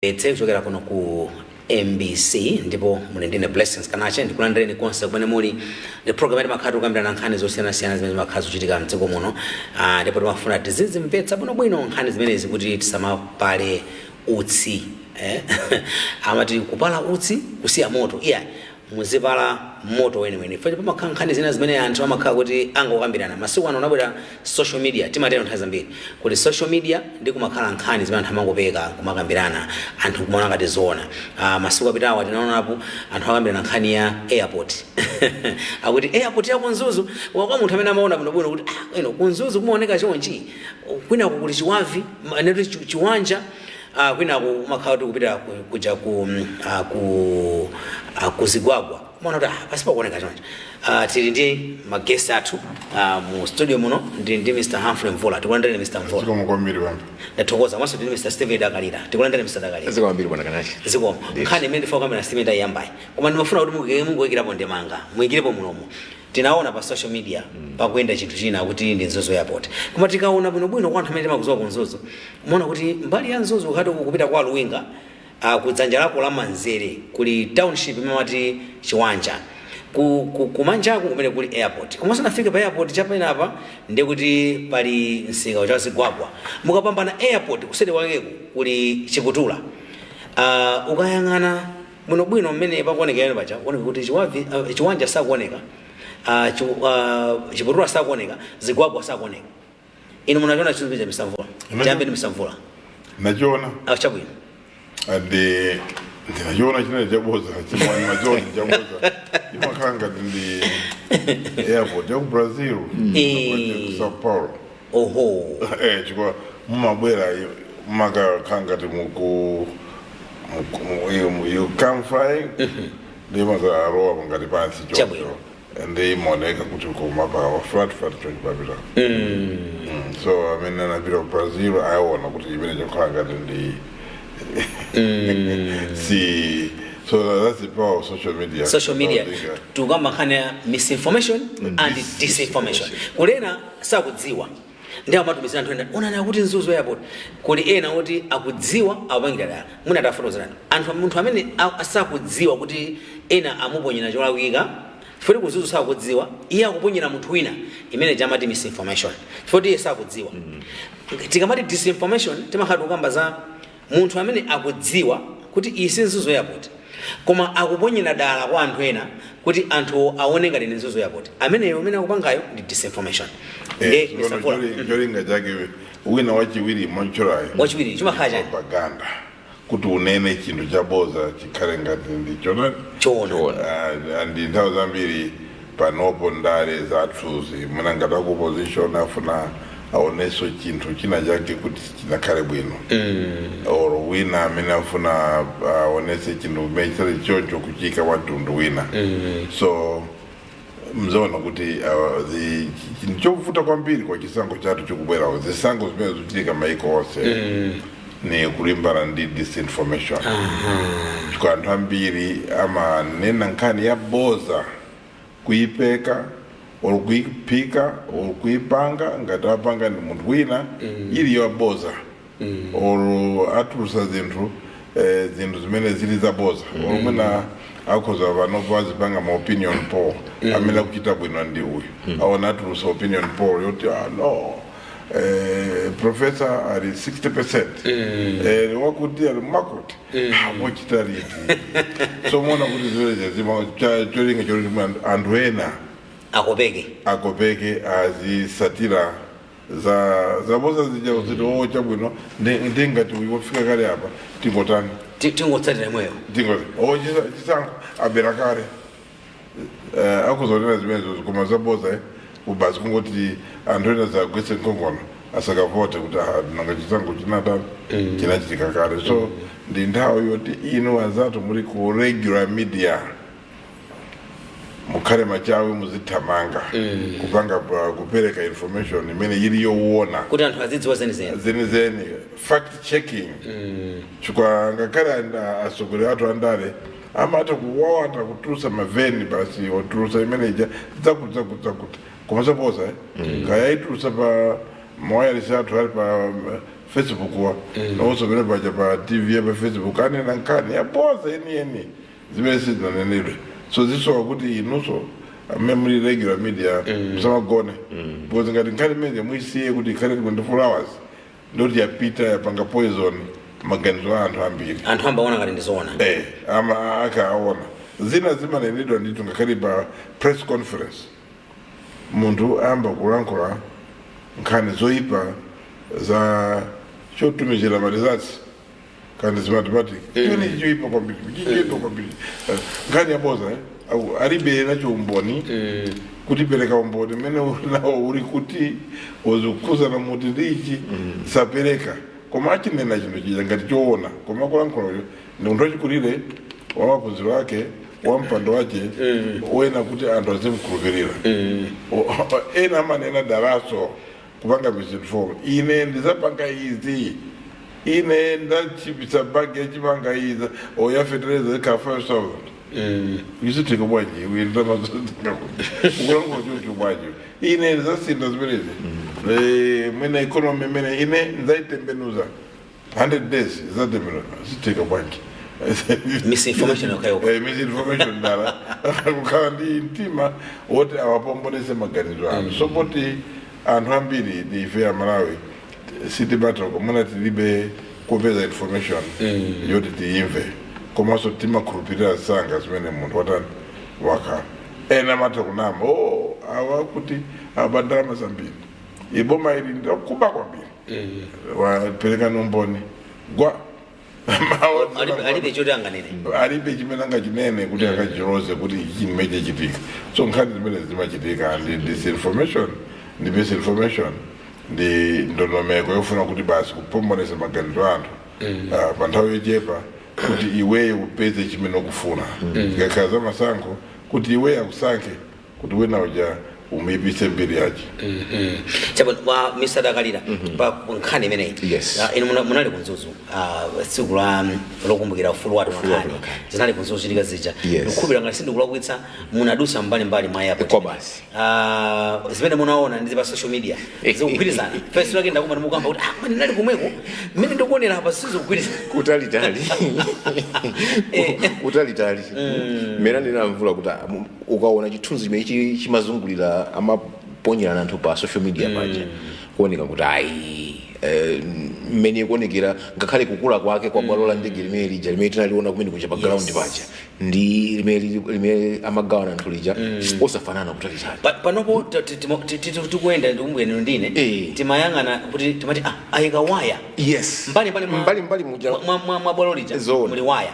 kuchokera kuno ku MBC ndipo muli ndine Blessings Kanache ndikulandireni konse kumene muli the program imakhala kukambirana nkhani zosiyanasiyana zimene zimakhala zochitika mdziko muno ndipo timafuna tizimvetsa bwinobwino nkhani zimenezi kuti tisamapale utsi amati kupala utsi kusiya moto muzipala moto weniweni fanya pamakhala nkhani zina zimene anthu amakhala kuti angokambirana masiku ano unabwera social media timatero nthawi zambiri kuti social media ndi kumakhala nkhani zimene anthu amangopeka kumakambirana anthu kumaona ngati zoona masiku apitawa tinaonapo anthu akambirana nkhani ya airport akuti airport ya kunzuzu kwa munthu amene amaona bwinobwino kuti kunzuzu kumaoneka chonchi kwina kuli chiwavi neto chiwanja kwina kumakhala kuti kupita kuja kuzigwagwa mwana kuti pasipa kuoneka chonchi tili ndi magesi athu mu studio muno ndi Mr. Humphrey Mvula tikulandire Mr. Mvula zikomo kwambiri bwana ndathokoza maso ndi Mr. Steven Dakalira tikulandire Mr. Dakalira zikomo kwambiri bwana Kanache zikomo nkhani imene ndifa kamera Steven Dayambayi koma ndimafuna kuti mungokirapo ndemanga muikirepo mulomo tinaona pa social media pakuyenda chinthu china kuti ndi Nzuzu airport koma tikaona bwinobwino kwa anthu amene timakuziwa ku Nzuzu muona kuti mbali ya Nzuzu ukati kupita kwa Luwinga kudzanja lako la manzere kuli township imati chiwanja kumanjaku kumene kuli airport koma sanafike pa airport chapenapa ndiye kuti pali msika wa Zigwagwa mukapambana airport kuseri wakeko kuli Chikutula ukayang'ana bwinobwino mmene pakuonekera pacha kuoneka kuti chiwanja sakuoneka Chikutula sakuoneka Zigwagwa sakuoneka ino munachiona chinthu cha Mr. Mvula chambe ndi Mr. Mvula nachiona chabwino ande ndinachiona china chaboza chimwani machoni chaboza imakanga ndi airport ya ku Brazil ku Sao Paulo chikwa mumabwera makakanga ti you come flying ndi makarowa ngati pansi choncho ndi imoneka kuti kumapa flat choncho papita so amene anapita ku Brazil ayiona kuti imene chakhala ndi see, so that's the power of social media. Social media tukamba khana misinformation and disinformation. Kulena sakudziwa ndio amatumizana twenda onana kuti Nzuzu airport kuli ena kuti akudziwa apangira dala muna tafotokozana anthu munthu amene asakudziwa kuti ena amuponyera cholawika furi kuzuzu sakudziwa iye akuponyera munthu wina imene jamati misinformation furi sakudziwa tikamati disinformation timakhala kukamba za munthu amene akudziwa kuti isi Nzuzu airport koma akuponyera dala kwa anthu ena kuti anthu aone ngati Nzuzu airport ameneyo amene akupangayo ndi disinformation cholinga chake wina wachiwiri monchorayo wachiwiri chimakhala chani propaganda kuti unene chinthu chaboza chikhale ngati ndi choona andi nthawi zambiri panopo ndale zathuzi mwina ngati aku opposition afuna aoneso chinthu china chake kuti chinakhale bwino or wina amene afuna aonese chinthu mechali choncho kuchika watundu wina so mzoona kuti chinthu chokuvuta kwambiri kwa chisankho chathu chikubwerawo zisankho zimene zochitika maiko onse ni kulimbana ndi disinformation chikwa anthu ambiri amanena nkhani yaboza kuipeka or kuipika or kuipanga ngati apanga ndi munthu wina ili yaboza or atulusa zinthu zimene zili zaboza or mwina akhoza vanopo azipanga ma opinion poll amene kuchita bwino ndi uyu aona atulusa opinion poll yoti no professor ali 60% wakuti ali makuti mochita liti so mona kuti zile zima cholinga cholinga anthu ena akopeke azisatira zaboza zijao zito chabwino ndingati uyofika kale apa tingotani tingotsatira mweyo chisankho abera kale akuzonena zimenezo koma zaboza ubasi kungoti anthu ena zagwetse nkongono asakavote kuti nanga chisankho chinatani chinachitika kale so ndi nthawi yoti inu azatu muri ku regular media mukhale machawi muzithamanga kupanga kupereka information imene ili yowona kuti anthu azidziwa zenizeni fact checking chikwa ngakhale asogolera athu andale amata kuwawata kutulusa maveni basi otulusa imeneja dzakuti koma zaboza kaya itulusa pa mawayalisi athu ali pa Facebook wa also vile paja pa TV ya pa Facebook anena nkani ya boza eni zimene sizinanenedwe so zisowa kuti inunso memory regular media musamagone because ngati nkhani imene muisiye kuti ikhale 24 hours ndoti yapita yapanga poison maganizo a anthu ambiri anthu ambaona ngati ndizoona ama akaona zina zimanenedwa ndithu ngakhale pa press conference munthu amba kulankhula nkhani zoyipa za chotumizira malizatsi kandi zimathematic choni chichipa kwambiri nkhani yaboza alibe nacho umboni kutipereka umboni mmene nawo uli kuti uzikuza na muti ndichi sapereka koma achinena chinthu chija ngati choona koma kulankhulayo ndi munthu wachikulire wa maphunziro ake wa mpando wake wena kuti anthu azimkhulupirira ena amanena dalaso kupanga misinform ine ndizapanga izi ine ndachipisa bagi yachipanga izi oyafetereza ka 5,000 yisitika bwanji uyenda mazotaka ukulango chocho bwanji ine ndizasinda zimenezi mwena economy mene ine ndaitembenuza 100 days zatembenuza sitika bwanji misinformation misinformation dala kukhala ndi mtima woti awapombonese maganizo anu so poti anthu ambiri ndi ife ya Malawi sitibata komuna tilibe kupeza information yoti tiyimve komanso timakhulupirira sanga zimene munthu watani wakhala ena matha kunama awa kuti abandalama zambiri iboma ili ndakuba kwambiri wapereka nomboni gwa alibe choti anganene alibe chimene angachinene kuti akachiroze kuti chimene chitika so nkhani zimene zimachitika ndi disinformation ndi misinformation ndi ndondomeko yofuna kuti basi kupombonesa maganizo anthu pa nthawi yochepa kuti iweyo upeze chimene ukufuna zikakhala za masankho kuti iweyo akusankhe kuti wina uja umuyipise mbiri yache chabo wa Mr. Dakalira pa nkhani imeneyi inu munali kunzuzu tsiku lokumbukira ufulu wathu nkhani zinali kunzuzu chitika zija ndikukhulupirira ngati sindikulakwitsa munadusa mbali mwa yapo kwa basi zimene munaona ndi pa social media zikugwirizana first lake ndakuma ndimukamba kuti mani nali kumweko mmene ndikuonera hapa sizikugwirizana kutalitali mera ndinamvula kuti ukaona chithunzi chimene chimazungulira amaponyerana anthu pa social media paja kuoneka kuti mmene kuonekera ngakhale kukula kwake kwa bwalo la ndege limene lija limene tinaliona kumene kuja pa ground paja ndi limene amagawana anthu lija osafanana kutalitali panopo tikuyenda ndikumbukeni ndine timayang'ana kuti timati ayika waya mbali muja mwa bwalo lija muli waya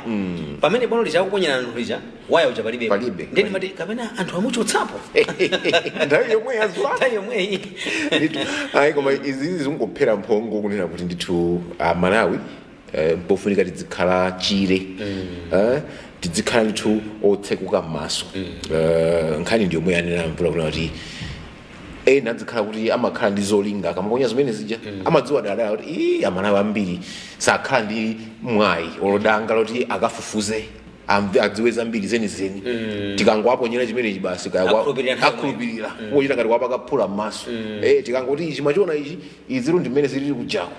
pamene bwalo lija akuponyerana anthu lija waya uja palibe ndeni mati kapena anthu amuchotsapo nthawi yomwe yazwa yomweyi koma izi zikuphera mphongo kunena kuti ndithu Malawi pofunika tizikhala chire tizikhala ndithu otsekuka m'maso nkhani ndi yomwe yanena mvula kuna kuti ena adzikhala kuti amakhala ndi zolinga kamakonya zimene zija amadziwa dala kuti Amalawi ambiri sakhala ndi mwayi olodanga loti akafufuze adziwe zambiri zenizeni tikangowaponyera chimenechi basi akhulupirira wochita ngati wapa kaphula m'maso tikangoti ichi machiona ichi iziru ndi mmene zilili kujako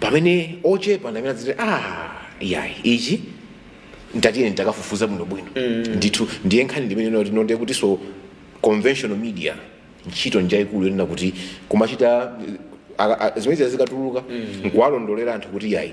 pamene ochepa ndamene adziti yayi ichi ndatiye nditakafufuza bwinobwino ndithu ndiye nkhani ndimene tinonde kuti so conventional media ntchito njayikulu yonena kuti kumachita zimene zikatuluka nkuwalondolera anthu kuti yayi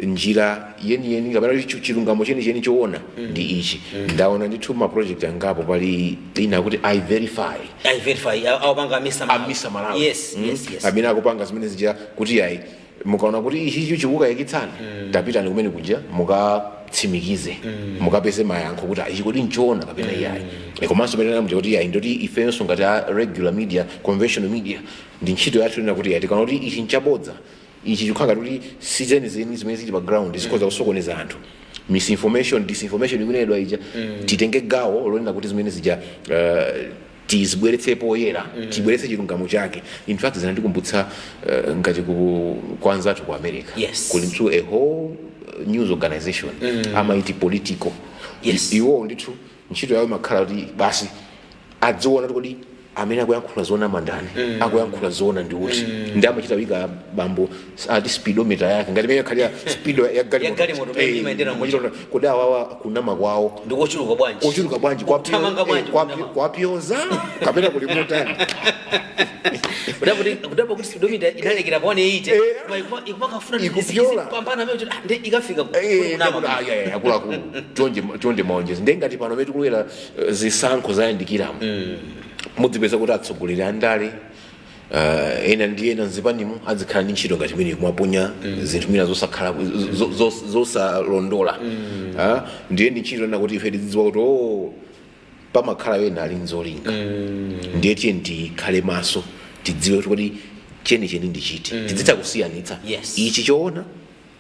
njira yeniyeni kapena chilungamo chenicheni choona ndi ichi ndaona ndithu ma project angapo pali ina kuti I verify awapanga amisa Malawi yes amene akupanga zimene zija kuti yayi mukaona kuti ichi chikukayikitsani tapitani kumene kuja mukatsimikize mukapeze mayankho kuti ichi kodi nchoona kapena yayi komanso pamene namuja kuti yayi ndoti ifenso ngati regular media conventional media ndi ntchito yathu ina kuti yayi tikaona kuti ichi nchabodza ichi chikhala kuti sizenizeni zimene zili pa ground zikhoza kusokoneza anthu misinformation disinformation ikunenedwa ija titenge gawo lonena kuti zimene zija tizibweretsepo oyera tibweretse chilungamo chake in fact zinandikumbutsa ngati kwanzatu ku America kuli mtu a whole news organization amaiti political iwo ndithu ntchito yawo makhala kuti basi adziona kuti amene akuyankhula zoona mandani akuyankhula zoona ndi uti ndi amachita wika bambo ati speedometer yake ngati imene khalira speed ya galimoto kodi awawa kunama kwawo ndikochuluka bwanji kwapyoza kapena kuli motani kudaba kuti speedometer inalekera pa 180 ikufuna ikupambana mecho ikafika akuluakulu chonde maonjeza ndengati pano metu kulera zisankho zayandikiramo mudzipeza kuti atsogoleri andale ena ndi ena nzipanimo adzikhala ndi ntchito ngati imene kumaponya zinthu mina zosakhala zosalondola ndiye ndi ntchito ena kuti ife tidziwa kuti pamakhala wena ali nzolinga ndiye tiye tikhale maso tidziwe kuti chenicheni ndi chiti tidzitha kusiyanitsa ichi choona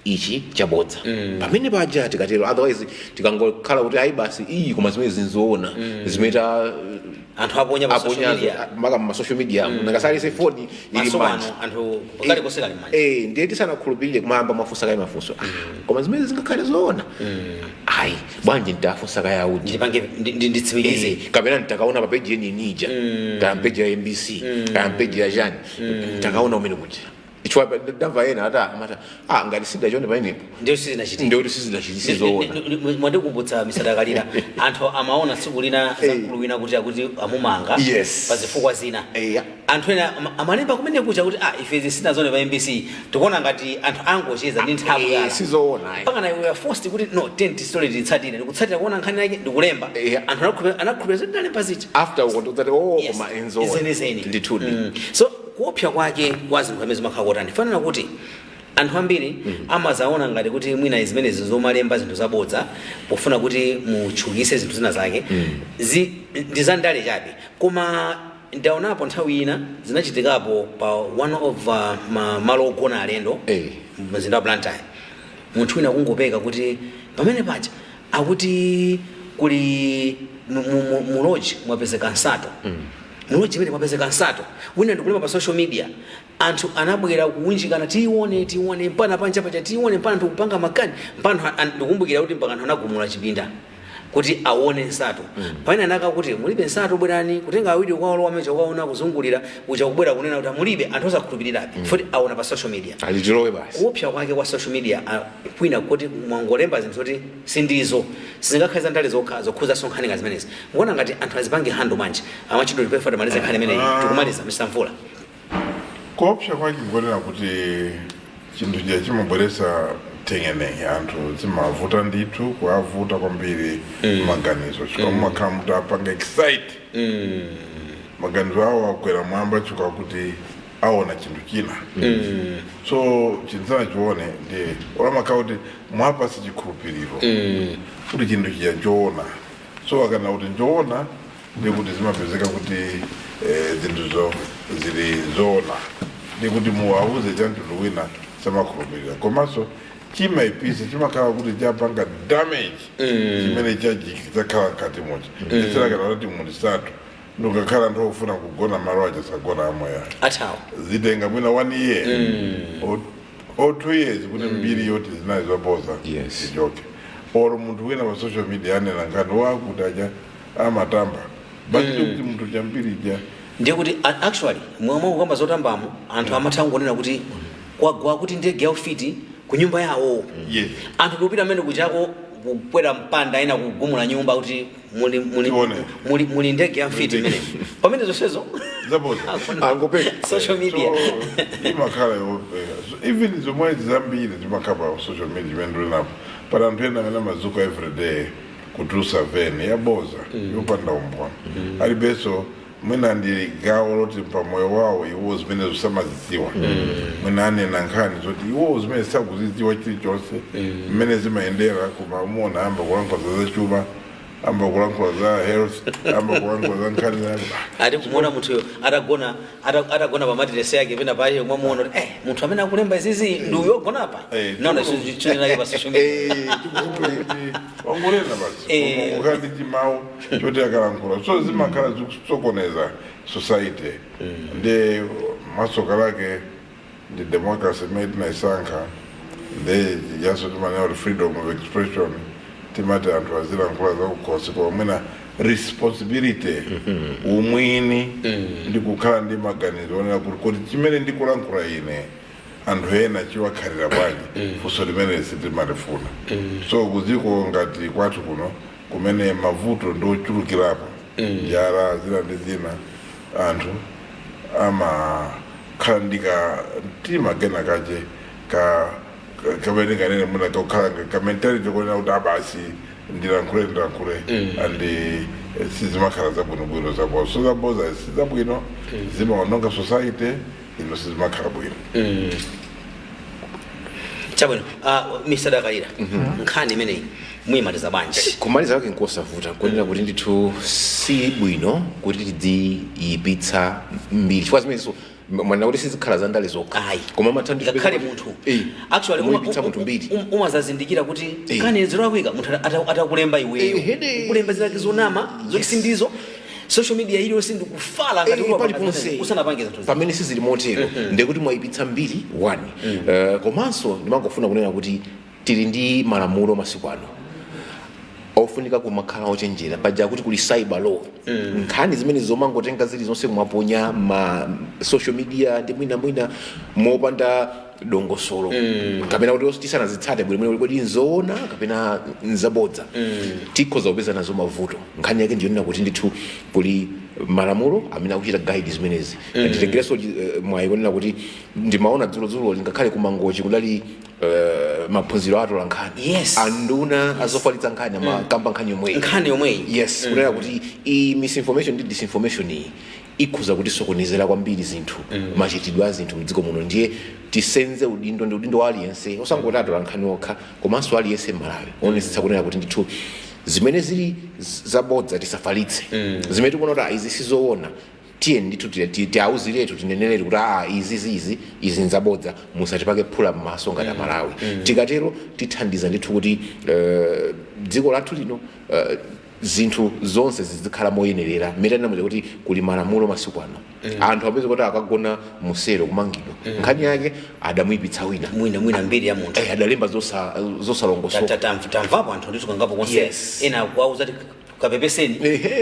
ichi chabodza pamene paja tikatero otherwise tikangokhala kuti ayi basi iyi koma zimene zinzoona zimene anthu aponya pa social media maka ma social media nangasalise phone ili manje anthu bakali koseka manje ndiye tisanakhulupirire kumamba mafunsa kai mafunso koma zimene zingakhale zoona ayi bwanji ntafunsa kai auji ndipange nditsimikize kapena nitakaona pa page yeni nija ka page ya MBC ka page ya Jean nitakaona umene kuti ichwa ndamva yena ata amata ngati sidachone painepo ndio sizinachitika zoona mwande kubutsa misadakalira anthu amaona tsiku lina zakuluwina kuti amumanga pa zifukwa zina anthu ena amalemba kumene kucha kuti ife sinazone pa MBC tikuona ngati anthu angocheza ndi nthawi yala sizoona pakana we are forced kuti no tent story titsatire ndikutsatira kuona nkhani yake ndikulemba anthu anakhulupirira kuti ndalemba zicha after ukondozati koma enzo ndithudi so kuopsa kwake kwazinthu amene zimakhalakotani fanana kuti anthu ambiri amazaona ngati kuti mwina zimenezi zomalemba zinthu zabodza pofuna kuti mutchukise zinthu zina zake ndi zandale chabe koma ndaonapo nthawi ina zinachitikapo pa one of malo ogona alendo mzinda wa Blantyre munthu wina kungopeka kuti pamene paja akuti kuli muloji mwapezeka nsato muloji imene mwapezeka nsato wina ndikulemba pa social media anthu anabwera kuunjikana tione mpana panja pacha tione mpana tikupanga makani mpana ndikumbukira kuti mpaka anthu anagumula chipinda kuti aone nsato paina anaka kuti mulibe nsato bwerani kutenga awiri kwa lowa mecha kwaona kuzungulira ucha kubwera kunena kuti mulibe anthu osakhulupirirabe futi aona pa social media alijilowe basi kuopsa kwake kwa social media kwina kuti mwangolemba zinthu kuti sindizo singakhaliza ndale zokhuza sonkhani nga zimenezi ngona ngati anthu azipange hando manje amachidwe lipefa maliza nkhani imene tikumaliza Mr. Mvula kuopsa kwake ngonena kuti chinthu cha chimabweresa tengene anthu zimavuta ndithu kuavuta kwambiri maganizo chikwa mumakhala muti apanga excite maganizo awo akwera mwamba chikwa kuti aona chinthu china so chinthu chione ndi olamakhala kuti mwapasi chikhulupiriro kuti chinthu chiya choona so akana kuti njoona ndi kuti zimapezeka kuti zinthuzo zili zoona ndi kuti muwauze chanthu wina samakhulupirira komanso chimaipisa chimakhala kuti chapanga damage chimene chakhala mkati mocha ndiseraka kuti mulisatu ndikakhala anthu ofuna kugona malo achasagona amoya zitenga mwina 1 year or 2 years kuti mbiri yoti zinayi zopoza ichoke or munthu wina pa social media anena ngati wakuti aja amatamba basi kuti munthu chambiri ja ndiye kuti actually mwamwa kukamba zotambamo anthu amatha kungonena kuti kwagwa kuti ndege yaufiti ku nyumba yawo anthu kupita amene kuchako kukwera mpanda ina kugumula nyumba kuti muli ndege ya mfiti imene pamene zonsezo zapoza angopeka social media imakhala yopeka even zomwe zambiri zimakhala pa social media imendulenapo but anthu ena amene amazuka every day kutulusa veni yaboza yopanda umbona alibenso mwina ndi gawo loti pamoyo wawo iwo zimene zisamazidziwa mwina anena nkhani zoti iwo zimene sakuzidziwa chilichonse mmene zimayendera koma umuona amba kulankhula za chuma amba kulankhula za health amba kulankhula za nkhani zake ati kumuona munthu atagona pa matiresi yake pena paye mwamuona kuti munthu amene akulemba izizi ndi uyo ogona apa naona chonenake pa social media wangolena basi ukandi chimawu choti akalankhula so zimakhala zikusokoneza society ndi masoka lake ndi democracy imene tinaisankha ndi jaso timanena kuti freedom of expression timati anthu azilankhula zakukhosi koma mwina responsibility umwini ndi kukhala ndi maganizo onena kuti chimene ndikulankhula ine anthu ena chiwakhalira bwanji funso limene sitimalifuna so kuziko ngati kwathu kuno kumene mavuto ndochulukirapo njala zina ndi zina anthu amakhala ndika timagena kache kamene kanene muna kakhala ka mentality konena kuti abasi ndilankhule andi sizimakhala zabwinobwino zaboza so zaboza sizabwino zimaononga society ino sizimakhala bwino chabwino Mr. Dakalira nkhani imeneyi muyimaliza bwanji kumaliza kwake nkosavuta kunena kuti ndithu si bwino kuti tidziyipitsa mbiri chifukwa zimenezo mwana kuti sizikhala za ndale zokha koma mathandizo ngakhale munthu actually muyipitsa munthu mbiri umazazindikira kuti nkhani zilowika munthu atakulemba iweyo kulemba zake zonama zokisindizo social media ili osi ndikufala ngati paliponse usanapangiza nthu pamene sizili motero ndekuti mwayipitsa mbiri komanso ndimangofuna kunena kuti tili ndi malamulo masiku ano ofunika kumakhala ochenjera paja kuti kuli cyber law nkhani zimene zomangotenga zili zonse mwaponya ma social media ndi mwina mopanda dongosolo kapena kuti tisanazitsate bwino kuti nzoona kapena nzabodza tikhoza kupeza nazo mavuto nkhani yake ndiyonena kuti ndithu kuli malamulo amene akuchita guide zimenezi nditengereso mwayikonena kuti ndimaona dzulo lingakhale kumangochi kudali maphunziro atola nkhani anduna azofalitsa nkhani amakamba nkhani yomweyi yes kunena kuti i misinformation ndi disinformation iyi ikhuza kuti sokonezera kwambiri zinthu machitidwe a zinthu mdziko muno ndiye tisenze udindo ndi udindo wa aliyense osangoti atola nkhani okha komanso aliyense Malawi onesetsa kunena kuti ndithu zimene zili zabodza tisafalitse zimene tikuona kuti izi sizoona tiye ndithu tiauziretu tineneretu kuti izi nzabodza musatipake phula m'maso ngati Malawi tikatero tithandiza ndithu kuti dziko lathu lino zinthu zonse zizikhala moyenerera metana mwe kuti kuli malamulo masiku ano anthu apeze kuti akagona musero kumangidwa nkhani yake adamuyipitsa mwina mbiri ya munthu adalemba zosalongosoka tamvapo anthu ndithu kangapo konse ena kwauza kapepeseni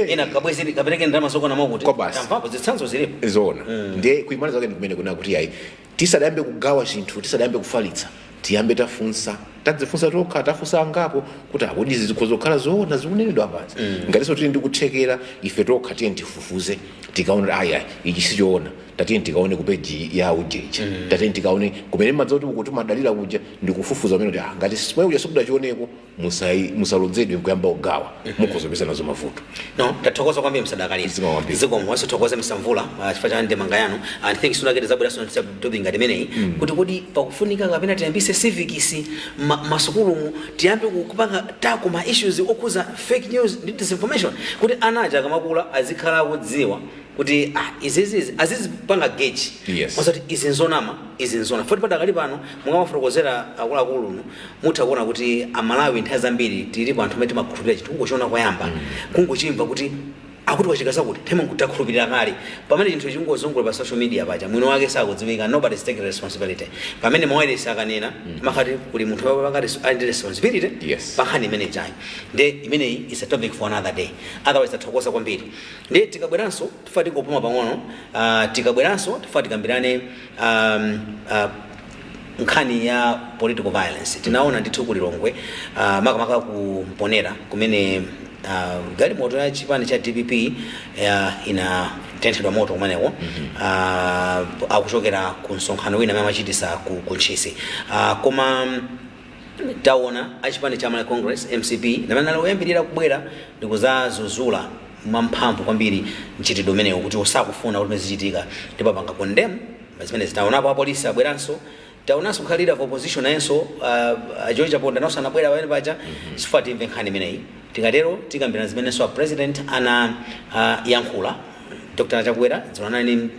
ena kabwezeni kapereke ndalama zokwana makuti tamvapo zitsanzo zilipo zona ndiye kuimaliza kwake ndimene kuna kuti ayi tisadayambe kugawa zinthu tisadayambe kufalitsa tiyambe tadzifunsa tokha tafunsa angapo kuti akudi zikhoza kukhala zoona zikunenedwa apazi ngatinso tili ndi kuthekera ife tokha tiye tifufuze tikaona aya ichi sichoona tatiye tikaone kupeji ya ujeji tatiye tikaone kumene madzoti kuti madalira kuja ndikufufuza amene kuti ngati simwe kuja sokuda chioneko musalodzedwe nkuyamba kugawa mukhoza pesa nazo mavuto no tathokoza kwambiri msadakalira ziko mwaso thokoza msamvula chifukwa cha ndemanga yanu and thanks sunakete zabwera sona topic ngati imeneyi kuti pakufunika kapena tiyambise civics masukulu tiyambe kupanga tako ma issues okhuza fake news ndi disinformation kuti anaja akamakula azikhala kudziwa kuti izizi azizipanga gauge wasati izinzonama foti padakali pano mungamafotokozera akuluakulu uno mutha kuona kuti Malawi nthawi zambiri tilipo anthu amene timakhulupirira chinthu kungochiona kwayamba kungochimva kuti akuti wachikaza kuti tema kutakhulupirira kale pamene chinthu chingozungula pa social media paja mwino wake sakudziwika nobody is taking responsibility pamene mawayilesi akanena makati kuli munthu wapangati ali responsibility pankhani imene chayi nde imeneyi is a topic for another day otherwise tathokoza kwambiri nde tikabweranso tifati kupuma pang'ono tikabweranso tifati kambirane nkhani ya political violence tinaona ndithu kulilongwe makamaka kumponera kumene galimoto ya chipani cha DPP inatenthedwa moto kumeneko akuchokera ku msonkhano wina amene amachitisa ku Ntchisi koma taona achipani cha Malawi Congress MCP namene aloyambirira kubwera ndikuzazuzula mwamphamvu kwambiri mchitidwe umenewo kuti osakufuna kuti zichitika ndipo apanga condemn zimene zitaonapo apolisi abweranso taonanso khalira of opposition nayenso George Ponda naso anabwera pamene paja sifati imve nkhani imeneyi tikatero tikambirana zimenenso president ana yankhula Dr. Chakwera ziwanali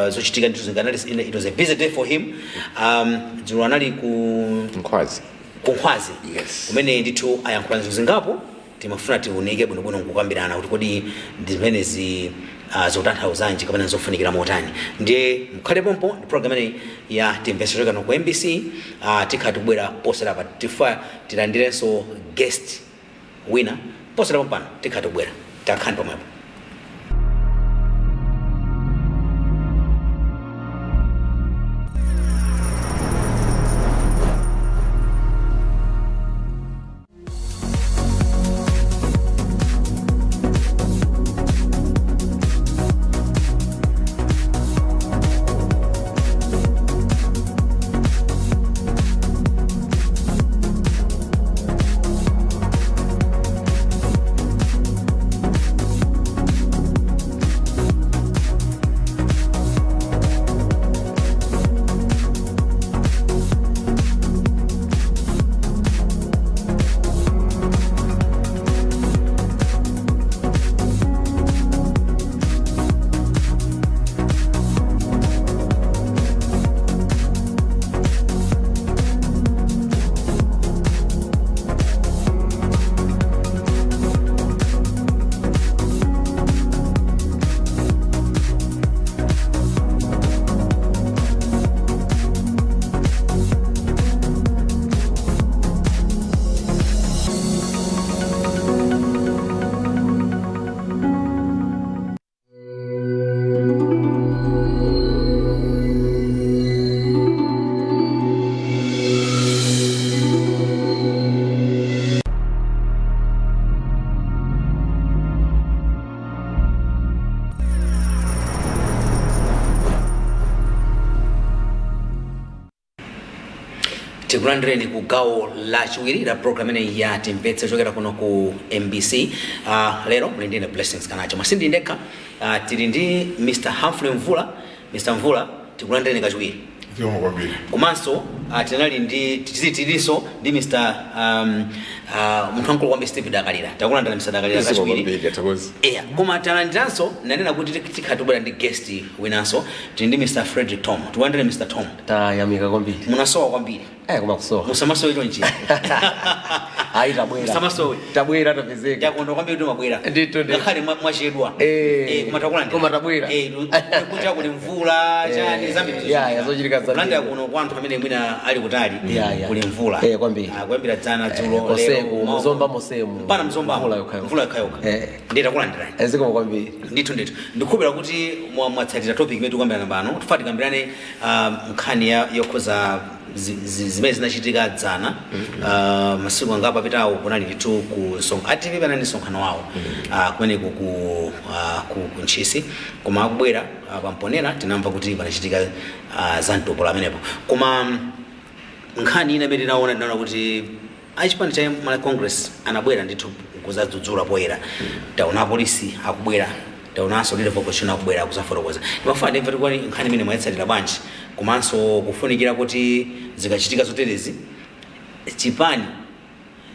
zochitika ndithu zinganali it was a busy day for him ziwanali ku Nkhwazi kumene ndithu ayankhula zingapo timafuna tiunike bwinobwino nkukambirana kuti kodi zimene zotanthauzanji kapena zofunikira motani ndiye mkhale pompo ndi program ineyi ya Timvetse kano ku MBC tikhati kubwera posera pa tifa tilandirenso guest winner posera pompano tikhati kubwera takhani pamwepo. tikulandireni ku gawo lachiwiri la program ine ya Timvetse chokera kuno ku MBC. Lero muli ndine Blessings Kanacho masindi ndekha, tili ndi Mr. Humphrey Mvula. Mr. Mvula tikulandireni kachiwiri. Komanso tinali ndi tiliso ndi Mr. munthu wankulu kwambiri Steve Dakalira. Takulandira Mr. Dakalira kachiwiri. Koma talandiranso nanena kuti tikhatubwera ndi guest winanso tili ndi Mr. Frederick Tom. Tikulandire Mr. Tom. Tayamika kwambiri. Munasowa kwambiri. Koma kusowa. Musamasowe chonchi. Ayi tabwera. Musamasowe. Tabwera tapezeka. Yakondo kwambiri tumabwera. Ndito. Ngakhale mwachedwa. Koma takulandira. Koma tabwera. Kuti kuli mvula chani zambiri. Yazochitika zambiri. Kulanda kuno kwa anthu amene mwina ali kutali kuli mvula. Kwambiri. Kwambira dzana dzulo lero. Muzomba mosemu. Pana mzomba. Mvula yokhayoka. Ndita kulandira. Eziko kwambiri. Ndito. Ndikupira kuti mwatsatira topic imetu kambirana pano. Tufati kambirane nkhani yokhoza zimene zinachitika dzana masiku anga apitawo kunali ndithu ku ATV panali msonkhano wawo kumene ku Ntchisi, koma akubwera pamponera tinamva kuti panachitika za mtopola amenepo. Koma nkhani ina imene tinaona kuti achipani cha Malawi Congress anabwera ndithu kuzadzudzula poyera. Taona polisi akubwera, taonanso lile vocation akubwera kuzafotokoza. Ndimafuna ndimve kuti nkhani imene mwaitsatira bwanji, komanso kufunikira kuti zikachitika zoterezi chipani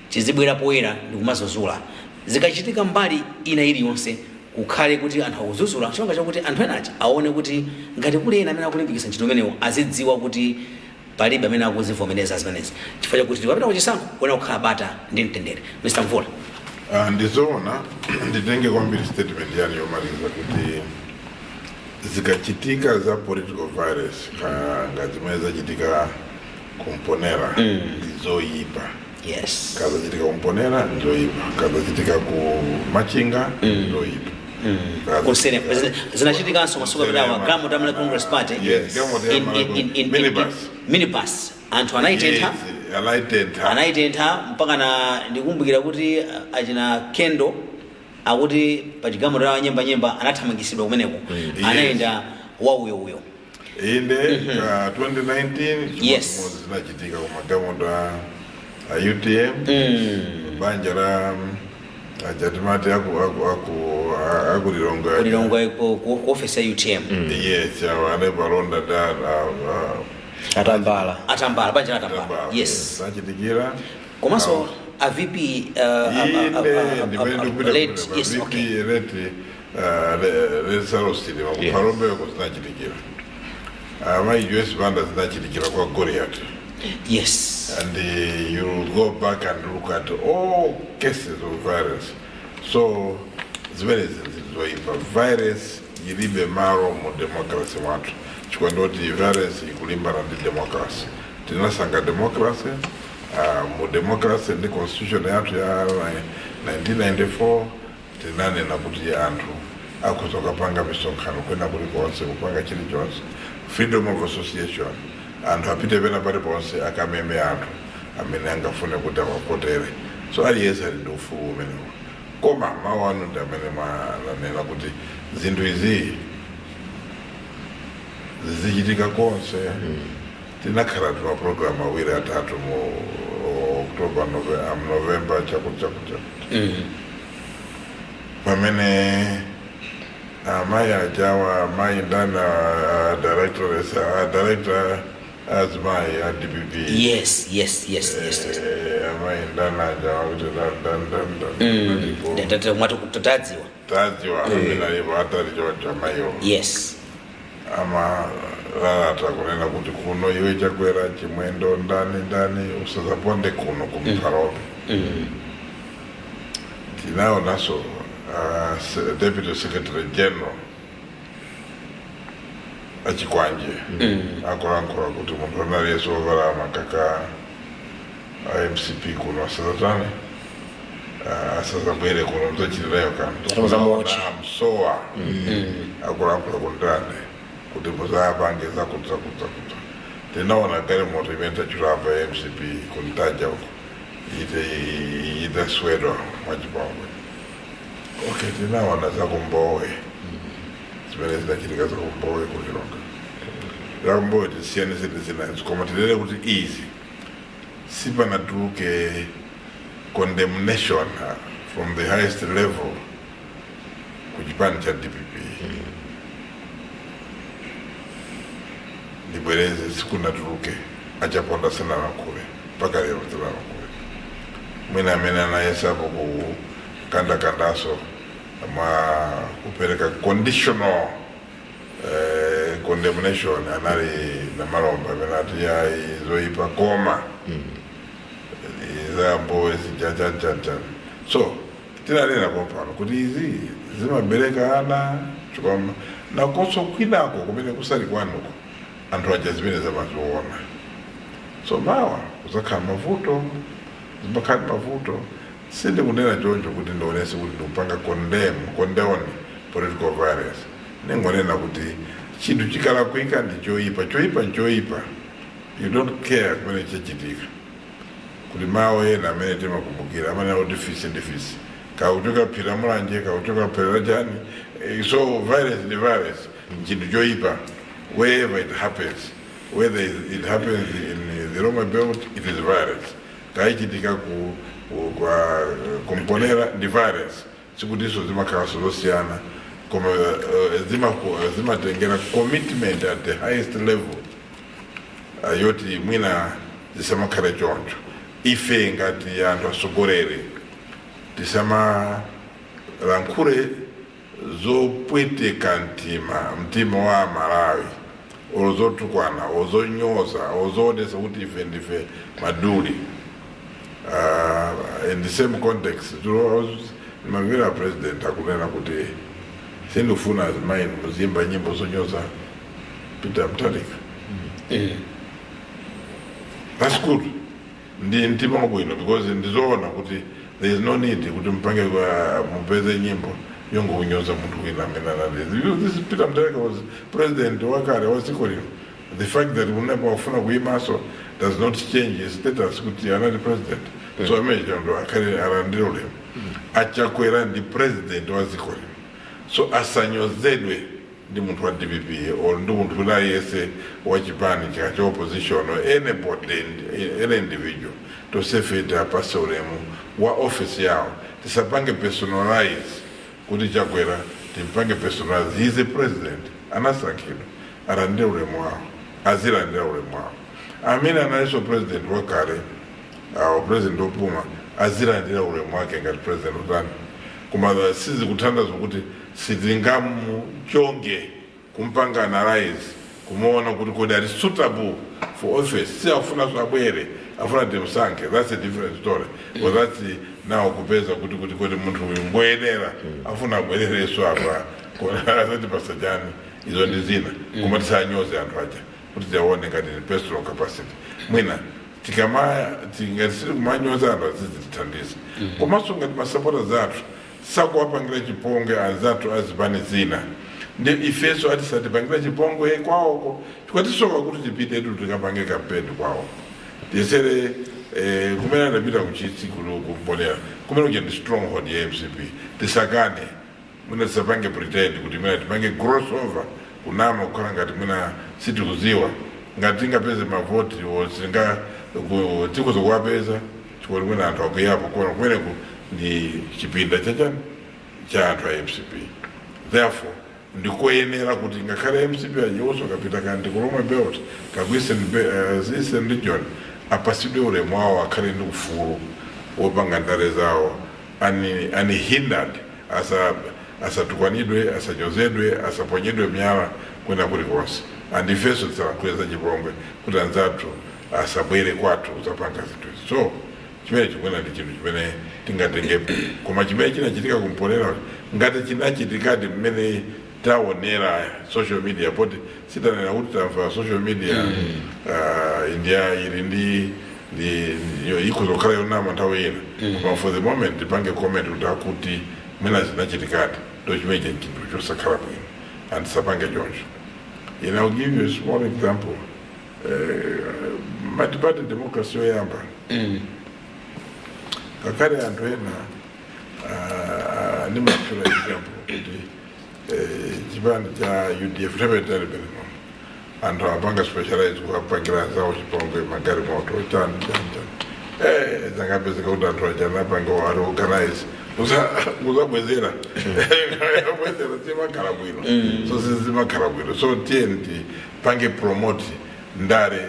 chizibwera poyera ndi kumazozula. Zikachitika mbali ina iliyonse kukhale kuti anthu akuzuzula chonga chakuti anthu enachi aone kuti ngati kuli ena amene akulimbikitsa ntchito imeneyo azidziwa kuti palibe amene akuzivomereza zimenezi. Chifukwa chakuti tikapita kuchisankho kuona kukhala bata ndi mtendere. Mr. Mvula. Ndizoona nditenge kwambiri statement yani yomaliza kuti zikachitika za political virus ngati zimene zachitika kumponera ndizoyipa. Yes. Kazachitika kumponera ndizoyipa, kazachitika ku Machinga ndizoyipa. Zinachitikanso masuku apitawa Gramo Malawi Congress Party. Yes. In minibus. Anthu anaitentha mpaka na ndikumbukira kuti achina Kendo akuti pachigamo la nyemba anathamangisidwa kumeneko. Anaenda wauyo. Inde 2019 yes. Zinachitika ku magamo la UTM banja la ajatimati kulilonga ku office ya UTM. Yes, ane balonda da Atambala banja Atambala. Yes. Zachitikira komanso a VP late. Yes, okay. Late Sarositi Parombe kuznachitikira. My US banda zinachitikira kwa Goliath. Yes. And you go back and look at all cases of virus. So it's very sensitive. Virus yilibe maro mu democracy watu. Chikwandoti virus ikulimbana ndi democracy. Tinasanga democracy, mu democracy ndi constitution yatu ya 1994 tinanena kuti anthu akhoza kupanga misonkhano kwina kulikonse kupanga chilichonse freedom of association anthu apite pena paliponse akameme anthu amene angafune kuti awakotere so aliyense ali ndi ufulu umenewo koma mawu anu ndi amene mwanena kuti zinthu izi zichitika konse tinakhala tuna program awiri atatu mu October November chakuti pamene amayi ajawa amayi ndana director azimai ya DPP yes amayi ndana ajawa kuti ndata mwatu kutadziwa amene alipo atali chocho amayiwo yes ama lalata kunena kuti kuno iwe chakwera chimwendo ndani usazaponde kuno kumphalobe tinawo naso Deputy Secretary General achikwanje akulankhula kuti munthu analiyense wovala makaka MCP kuno asazatani asazabwere kuno mzochitirayo kanthu amsowa akulankhula kundane kuti muzapange zakuti tinaona galimoto imene tachulapa MCP kuntaja uko itaswedwa mwachipongwe okay tinaona zakumbowe zimene zinachitika zakumbowe kuchilonga zakumbowe tisiyane zinthu zinazo koma tilere kuti izi sipanatuluke condemnation from the highest level kuchipani cha DPP ndibwereze sikunatuluke achaponda sana nakule mpaka lero sana nakule mwina amene anayesapo ku kandaso ma kupereka conditional condemnation anali na malomba amene ati ya izoipa koma izambo zijajajaja so tinanena kompano kuti izi zimabereka ana chikoma nakonso kwinako kumene kusali kwanuko anthu aja zimene zamaziona so mawa kuzakhala mavuto zimakhala mavuto sindi kunena choncho kuti ndionese kuti ndikupanga condone political violence ningonena kuti chinthu chikalakwika ndi choyipa you don't care kumene chachitika kuti mawu ena amene timakumbukira amene akuti fisi kauchoka phira mulanje kauchoka phira chani so violence ndi violence chinthu choyipa wherever it happens whether it happens in the Roma Belt it is violence kaichitika kwa kumponera ndi violence sikuti izo zimakhala zosiyana koma zimatengera commitment at the highest level yoti mwina zisamakhale choncho ife ngati anthu asogolere tisamalankhule zopweteka mtima wa Malawi ozotukwana ozonyoza ozoonesa kuti ife ndife maduli in the same context nimamvera president akunena kuti sindifuna azimayi muzimba nyimbo zonyoza Peter Mutharika that's good ndi mtima wabwino because ndizoona kuti there is no need kuti mpange mupeze nyimbo yongo kunyoza munthu wina amene anali this Peter Mutharika was president wakale wa dziko lino the fact that unepo wafuna kuyimaso does not change his status kuti anali president so amene ndo akhale alandira ulemu achakwera ndi president wa dziko lino so asanyozedwe ndi munthu wa DPP or ndi munthu wina yese wa chipani cha opposition or any individual tosefeta apase ulemu wa office yawo tisapange personalize kuti chakwera timpange personalize he is a president anasankhidwa alandira ulemu wawo azilandira ulemu wawo amene analiso president wakale president opuma azilandira ulemu wake ngati president utani koma sizi kuthandaza kuti sitingamuchonge kumpanga analyze kumuona kuti kodi ali suitable for office si afuna zabwere afuna timsankhe that's a different story but that's now kupeza kuti munthu ngoyenera afuna abwerereso apa azati pasajani izo ndi zina koma tisanyoze anthu aja kuti tiaone ngati personal capacity mwina tingasiri kumanyoza anthu azizitithandiza komanso ngati masapota zathu sakuwapangira chipongwe anzathu azipani zina ndi ifeso atisatipangira chipongwe kwawoko tikwatisoka kuti tipite edu tikapange kampeni kwawo tisere kumene adapita kuchitsi kumponera kumene kuja ndi stronghold ya MCP tisakane mwina tisapange pretend kuti mwina tipange crossover kunama kukhala ngati mwina sitikuziwa ngati tingapeze mavoti tikuza kuwapeza chikuti mwina anthu akuyapo kuona kumeneku ndi chipinda chachani cha anthu a MCP. Therefore ndikoyenera kuti ngakhale MCP ajiwonso kapita kanti kulomwe belt kakuisen region apasidwe ulemu wawo akhale ndi ufulu wopanga ndale zawo unhindered asatukwanidwe asanyozedwe asaponyedwe miyala kwenda kulikonse and ifeso tisalankhuleza chipongwe kuti anzathu asabwere kwathu zapanga zinthu so chimene chikwena ndi chinthu chimene tingatengepo koma chimene chinachitika kumponera ngati chinachitikadi mmene taonera social media poti sitanena kuti tamva social media India ili ndi ikuzokhala yonama nthawi ina koma for the moment tipange comment kuti mwina zinachitikadi ndo chimene chinthu chosakhala bwino and sapange choncho. I'll give you a small example. Multi-party democracy yoyamba kakale anthu ena ndi matchula example kuti chipani cha UDF tepetali penemo anthu apanga specialize kuwapangira zawo chipongwe magari moto chani zangapezeka kuti anthu achana apanga wali organize uzabwezera zimakhala bwino so zimakhala bwino so TNT pange promote ndale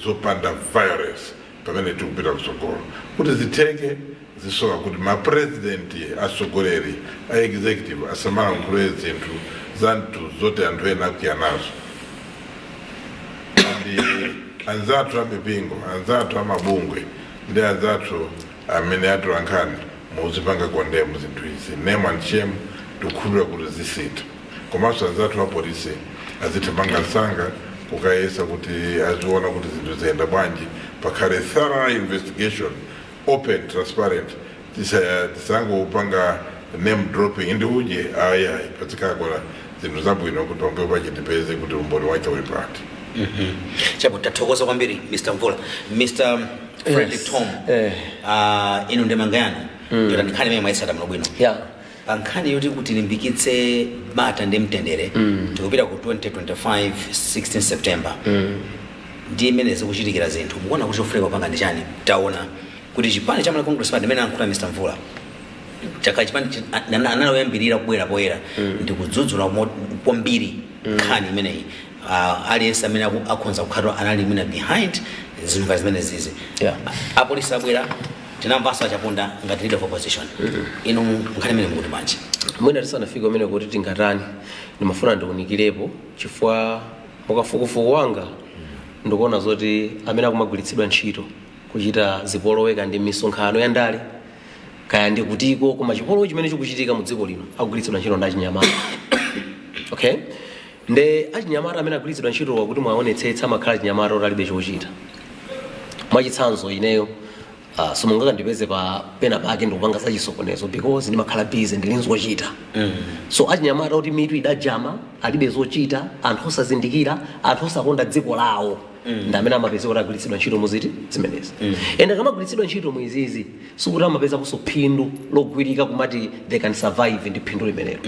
zopanda violence pamene tikupita kusogolo kuti zitenge zisoka kuti mapresidenti asogoleri a executive asamalankhule zinthu zanthu zote anthu ena akuya nazo ndi anzathu amipingo anzathu amabungwe ndi anzathu amene atolankhani muzipanga kondemu zinthu izi name and shame tikukhulupira kuti zisita komanso anzathu apolisi azitipanga msanga kukayesa kuti aziona kuti zinthu ziyenda bwanji pakhale thorough investigation open transparent tisangopanga name dropping ndi uje aya ipatsikakona zinthu zabwino kuti ombe pachitipeze kuti umboni wake uli pati. Chabu tathokoza kwambiri Mr. Mvula. Mr. Frederick Tom inu ndemangayano yota ndikhani mene mwaisata mno bwino pankhani yoti kuti limbikitse bata ndi mtendere tikupita ku 2025 16 September ndi imene zikuchitikira zinthu mukuona kuti chofuleka panga ndi chani taona kuti chipani cha Malawi Congress Party imene ankhula Mr. Mvula chaka chipani analoyambirira kubwera poyera ndi kudzudzula kwambiri nkhani imeneyi aliyense amene akhonza kukhala anali mwina behind zinthu zimene zizi apolisi abwera tinamvanso achaponda ngati leader of opposition inu nkhani imene mukuti bwanji mwina tisanafika umene kuti tingatani ndimafuna ndiunikirepo chifukwa mukafukufuku wanga ndikuona zoti amene akumagwiritsidwa ntchito kuchita zipoloweka ndi misonkhano ya ndale kaya ndi kutiko koma chipolowe chimene chikuchitika mu dziko lino akugwiritsidwa ntchito ndi achinyamata okay nde achinyamata amene agwiritsidwa ntchito wakuti mwaonetsetsa amakhala achinyamata oti alibe chochita mwachitsanzo ineyo simungaka ndipeze pena pake ndikupanga zachisokonezo because ndimakhala busy ndili zochita so achinyamata oti mitu idajama alibe zochita anthu osazindikira anthu osakonda dziko lawo ndi amene amapeza kuti agwiritsidwa ntchito muziti zimenezi ende akamagwiritsidwa ntchito mwizizi sikuti amapezaponso phindu logwirika kumati they can survive ndi phindu limenelo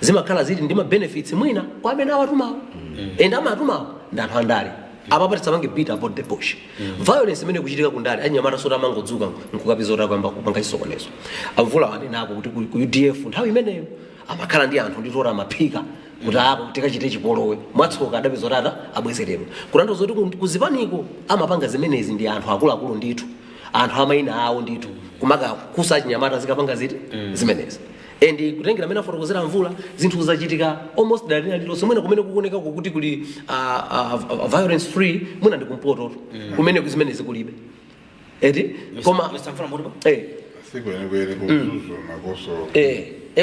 zimakhala ziti ndi mabenefits mwina kwa amene awatumawo ende amatumawo ndi anthu andale apa tisamange beat about the bush violence imene kuchitika kundale anyamata soti amangodzuka nkukapizota kwamba kupanga chisokonezo Mvula wanenako kuti ku UDF nthawi imeneyo amakhala ndi anthu nditora amaphika kuti apo tikachite chipolowe mwatsoka adapezotata abwezerero kutanthauza kuti kuzipaniko amapanga zimenezi ndi anthu akuluakulu ndithu anthu amayina awo ndithu kumaka kusa achinyamata zikapanga ziti zimenezi endi kutengera amene afotokozera Mvula zinthu zachitika almost dalina lilonse mwina kumene kukuoneka kuti kuli violence free mwina ndi kumpoto kumene kuzimenezi kulibe eti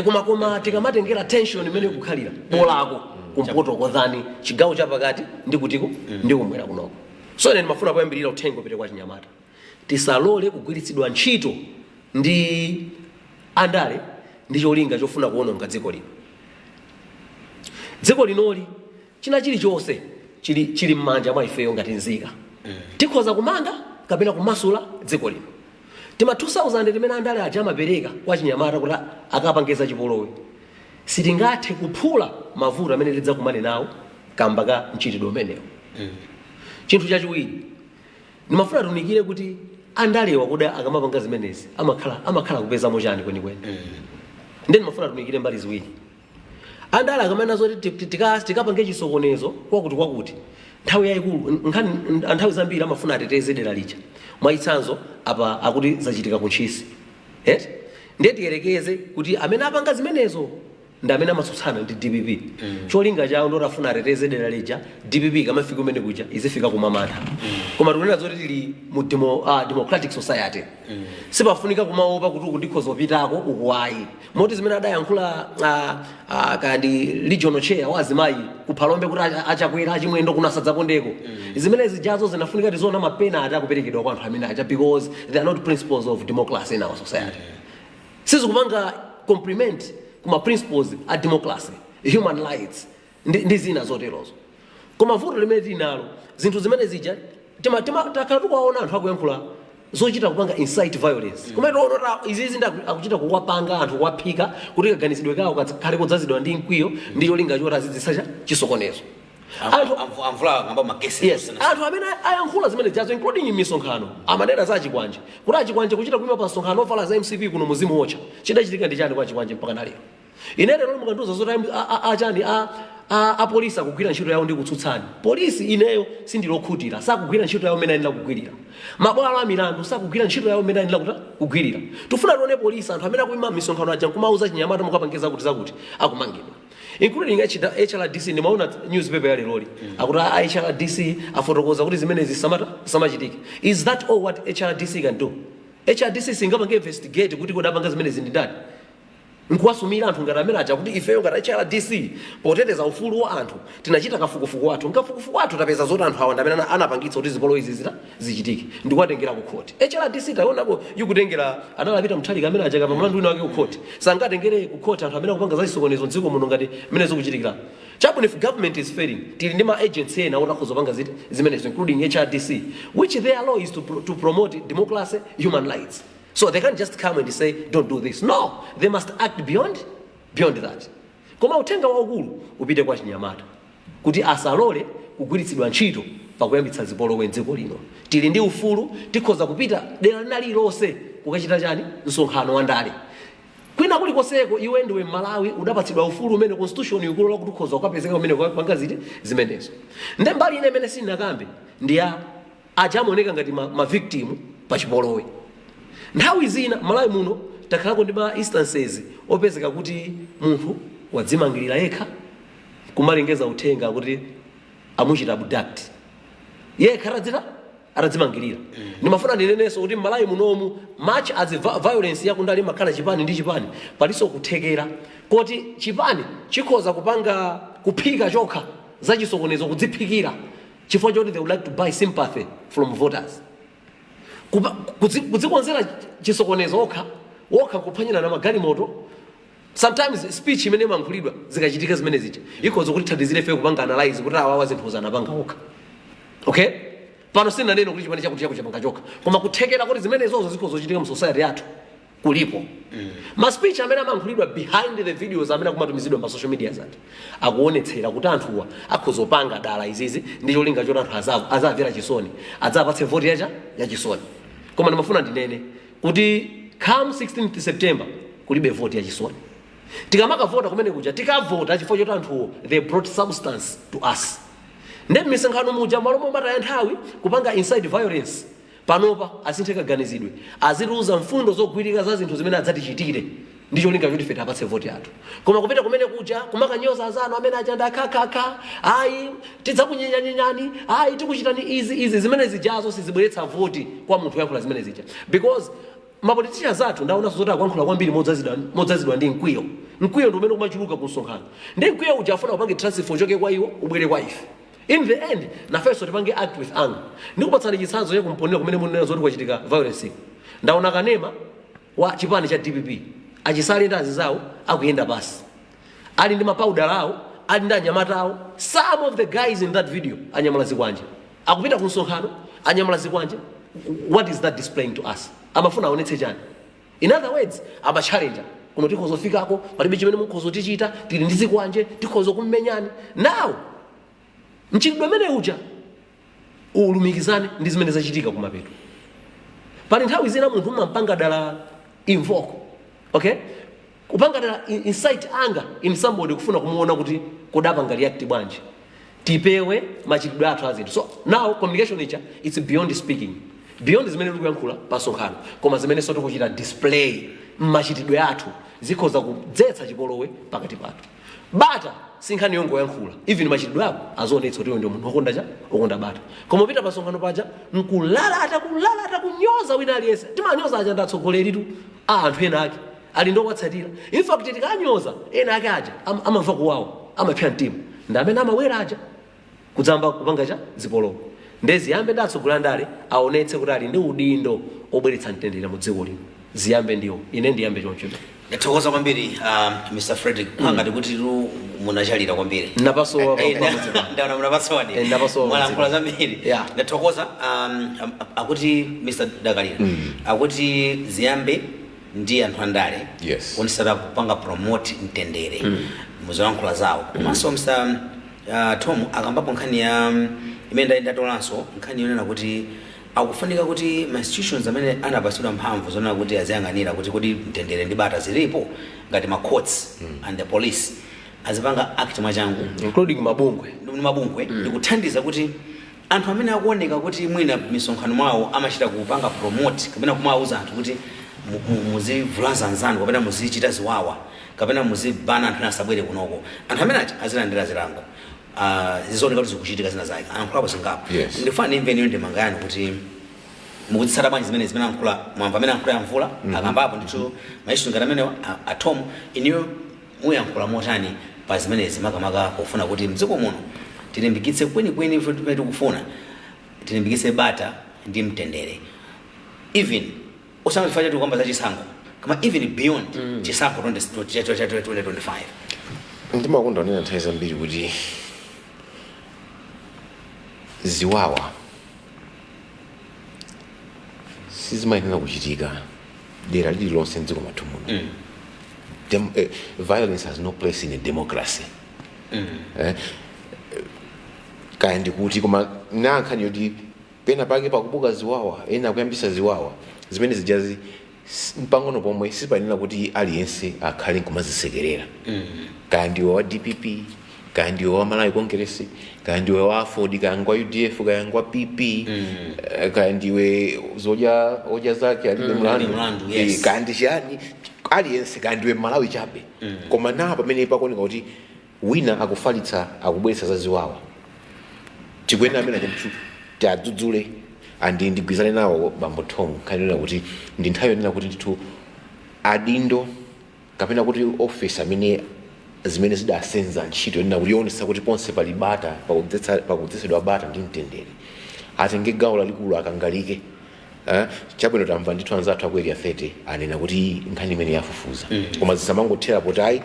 koma koma tikamatengera tension imene kukhalira bolako kumpoto kodhani chigawo chapakati ndi kutiko ndi kumwera kunoko so ine ndimafuna poyambirira uthengo pete kwa chinyamata tisalole kugwiritsidwa ntchito ndi andale ndi cholinga chofuna kuononga dziko lino. Dziko linoli china chilichonse chili m'manja mwa ifeyo ngati nzika. Tikhoza kumanga kapena kumasula dziko lino. Tima 2000 limene andale aja amapereka kwa chinyamata kuti akapangeza chipolowe. Sitingathe kuphula mavuto amene tidzakumane nawo kamba ka mchitidwe umenewo. Chinthu chachiwiri ndimafuna tunikire kuti andalewa kuti akamapanga zimenezi amakhala kupeza mochani kwenikweni. Ndi ndimafuna tunikire mbali ziwiri. Andale akamana zoti tikapange chisokonezo kwakuti nthawi yayikulu nthawi zambiri amafuna ateteze dera lija. Mwaitsanzo apa akuti zachitika kuntchisi. Ndiye tiyerekeze kuti amene apanga zimenezo ndi amene amatsutsana ndi DPP. Cholinga chawo ndo afuna ateteze dera lija, DPP kamafika kumene kuja izifika kumamata. Koma tikunena zoti tili mu democratic society. Sipafunika kumaopa kuti kundikhoza opitako ukuwayi. Moti zimene adayankhula kandi regional chair wazimayi kuphalombe kuti achakwera achimwendo kunasadzapo ndeko. Zimene zijazo zinafunika tizoona mapena atakuperekedwa kwa anthu amene acha because they are not principles of democracy in our society. Sizikumanga compliment kuma principles a democracy, human rights, ndi zina zoterozo. Koma vuto limene tinalo zinthu zimene zija takhala tukaona anthu akuyankhula zochita kupanga incite violence. Koma tiona izizi akuchita kuwapanga anthu kuwaphika kuti kaganizidwe kawo kakhale kudzazidwa ndi mkwiyo ndi cholinga choti azidzisacha chisokonezo. Anthu amene ayankhula zimene jazo including misonkhano amanena za chikwanje kuti achikwanje kuchita kuima pa msonkhano ofala za MCP kuno muzimu wocha chidachitika ndi chani kwa chikwanje mpaka nalero. Ine lero mukanduza zoti achani apolisi akugwira ntchito yawo ndi kutsutsani. Polisi ineyo sindilokhutira sakugwira ntchito yawo imene anena kugwirira. Mabwalo a milandu sakugwira ntchito yawo imene anena kugwirira. Tufuna tione polisi anthu amene akuima misonkhano aja kumauza chinyamata mukapangeza kuti zakuti akumangidwa. Including HRDC nimaona newspaper ya leloli akuti HRDC afotokoza kuti zimene zisamachitike. Is that all what HRDC can do? HRDC singapange investigate kuti kodapanga zimene zindidani. Nkuwasumira anthu ngati amene aja kuti ifeyo ngati HRDC poteteza ufulu wa anthu tinachita kafukufuku wathu. Nkafukufuku wathu tapeza zoti anthu awa amene anapangitsa kuti zipolo izi zichitike ndikuwatengera ku court. HRDC taonako yikutengera analapita mthalika amene aja kapa mlandu wina wake ku court. Sangatengere ku court anthu amene akupanga za chisokonezo m'dziko muno ngati mmene zikuchitikira. Chabwino if government is failing tili ndi ma agency ena otakuzopanga zimenezo including HRDC which their law is to promote democracy, human rights. So they can't just come and say don't do this. No, they must act beyond that. Koma utenga waukulu upite kwa chinyamata kuti asalole kugwiritsidwa ntchito pakuyambitsa zipolowe m'dziko lino. Tili ndi ufulu tikhoza kupita dera lililonse kukachita chani msonkhano wa ndale. Kwina kulikoseko iwe ndiwe Malawi udapatsidwa ufulu umene constitution ikulola kuti ukhoza ukapezeka umene kupanga zimenezo. Nde mbali ine imene sinakambe ndi aja amaoneka ngati ma victim pa chipolowe. Nthawi zina Malawi muno takhalako ndi ma instances opezeka kuti munthu wadzimangirira yekha kumalengeza uthenga kuti amuchita abduct. Yekha aradzimangirira. Ndimafuna ndinenenso kuti Malawi munomu much as violence yakundali makhala chipani ndi chipani paliso kuthekera kuti chipani chikhoza kupanga kuphika chokha za chisokonezo kudziphikira chifukwa choti they would like to buy sympathy from voters. Kudzikonzera chisokonezo okha kuphwanyira na magalimoto. Sometimes speech imene imankhulidwa zikachitika zimene zija ikhoza kuti thandizire fe kupanga analyze kuti awawa zinthu zanapanga okha. Okay? Pano sina neno kuti chipani chakuti chapanga chokha. Koma kuthekera kuti zimene zozo zikhoza kuchitika mu society yathu kulipo. Ma speech amene amankhulidwa behind the videos amene akumatumizidwa pa social media zati akuonetsera kuti anthuwa akhoza opanga dala izizi ndi cholinga choti anthu azamvera chisoni adzapatse vote ya chisoni. Koma ndimafuna ndinene kuti come 16th September kulibe vote ya chisoni. Tikamaka vota kumene kuja tikavota chifukwa choti anthuwo they brought substance to us. Ndi misonkhano muja malomo mataya nthawi kupanga inside violence panopa asinthe kaganizidwe aziruza mfundo zogwirika za zinthu zimene adzatichitire ndi cholinga choti fe tapatse vote yathu. Koma kupita kumene kuja kumakanyoza azanu amene achanda kakaka ayi tidzakunyenyanyenyani ayi tikuchitani izi zimene zijazo sizibweretsa vote kwa munthu yankhula zimene zija because mapoliticians athu ndaona zoti akuyankhula kwambiri modzazidwa ndi mkwiyo ndi umene kumachuluka ku msonkhano ndi mkwiyo uja afuna upange transfer choke kwa iwo ubwere kwa ife. In the end nafenso tipange act with anger. Ndikupatsani chitsanzo chakumponera kumene munena zoti kwachitika violence. Ndaona kanema wa chipani cha DPP achisale ndi azizawo akuyenda pasi ali ndi mapauda lawo ali ndi anyamata awo. Some of the guys in that video anyamula zikwanje akupita ku msonkhano anyamula zikwanje. What is that displaying to us? Amafuna aonetse chani? In other words, aba challenger kuno tikhozo fikako palibe chimene mukhozo tichita tili ndi zikwanje tikhozo kummenyani. Now mchitidwe umene uja ulumikizane ndi zimene zachitika kumapeto. Pali nthawi zina munthu umampanga dala invoke, okay, kupanga dala incite anger in somebody kufuna kumuona kuti kodapanga react bwanji tipewe machitidwe athu azinthu. So now communication nature it's beyond speaking, beyond zimene tikuyankhula pasonkhano, koma zimene soto kuchita display machitidwe athu zikhoza kudzetsa chipolowe pakati pathu. Bata sinkhani yongo yankhula, even machitidwe ako azionetsa kuti ndio munthu okonda bata. Koma upita pasonkhano paja nkulala atakunyoza wina aliyense timanyoza aja ndatsogoleri tu anthu ena ake ali ndo kwatsatira. In fact tikanyoza ena ake aja amamva kuwawa amapya mtima ndi amene amawera aja kudzamba kupanga cha zipolowe. Ndeziyambe ndatsogola ndale aonetse kuti ali ndi udindo obweretsa mtendere mu dziko lino. Ziyambe ndiwo ine ndiyambe choncho. Ndithokoza kwambiri Mr. Frederick ngati kuti munachalira kwambiri. Napasowa ndaona munapasowa ndi. Mwalankhula zambiri. Ndithokoza akuti Mr. Dakalira akuti ziyambe ndi anthu andale onisata kupanga promote mtendere muzolankhula zawo. Komanso Mr. Tom akambapo nkhani ya imene ndatolanso nkhani yonena kuti akufunika kuti ma institutions amene anapasidwa mphamvu zonena kuti aziyang'anira kuti mtendere ndi bata zilipo ngati ma courts and the police azipanga act mwachangu including mabungwe ndikuthandiza kuti anthu amene akuoneka kuti mwina misonkhano mwawo amachita kupanga promote kapena kumawuza anthu kuti muzivulaza nzanu kapena muzichita ziwawa kapena muzibana anthu asabwere kunoko, anthu amene azilandira zilango zizoneka kuti zikuchitika zina zake ankhulapo zingapo. Ndifuna nimve niyo ndemangani kuti mukuzitsata bwanji zimene ankhula mwamva amene ankhula yamvula akambapo ndithu maishu ngati amene atomu iniyo muyankhula motani pa zimene zimakamaka pofuna kuti mdziko muno tilimbikitse kwenikweni pamene tikufuna tilimbikitse bata ndi mtendere, even usamafanya tu kwamba za chisankho kama even beyond chisankho 2025. Ndimakonda nena nthawi zambiri kuti ziwawa sizimayenera kuchitika dera lililonse mdziko mwathu muno. Violence has no place in a democracy. Kaya ndikuti koma nankhani yoti pena pake pakubuka ziwawa ena kuyambisa ziwawa zimene zijazi mpang'ono pomwe sipanena kuti aliyense akhale nkumazisekerera. Kaya ndiwe wa DPP, kaya ndiwe wa Malawi Congress, kaya ndiwe wa Afodi, kaya ngwa UDF, kaya ngwa PP, kaya ndiwe zoja zake alibe mlandu, kaya ndishani aliyense, kaya ndiwe Malawi chabe. Koma na pamene pakuoneka kuti wina akufalitsa akubweretsa za ziwawa chikwena amene achimchu tadzudzule andi ndigwizane nawo bambo Tom kanena kuti ndi nthawi yonena kuti ndithu adindo kapena kuti office amene zimene zidasenza ntchito yonena kuti yonesa kuti ponse pali bata pakudzetsedwa bata ndi mtendere atenge gawo lalikulu akangalike. Chabwino tamva ndithu anzathu aku area 30 anena kuti nkhani imene yafufuza koma zisamangothera potai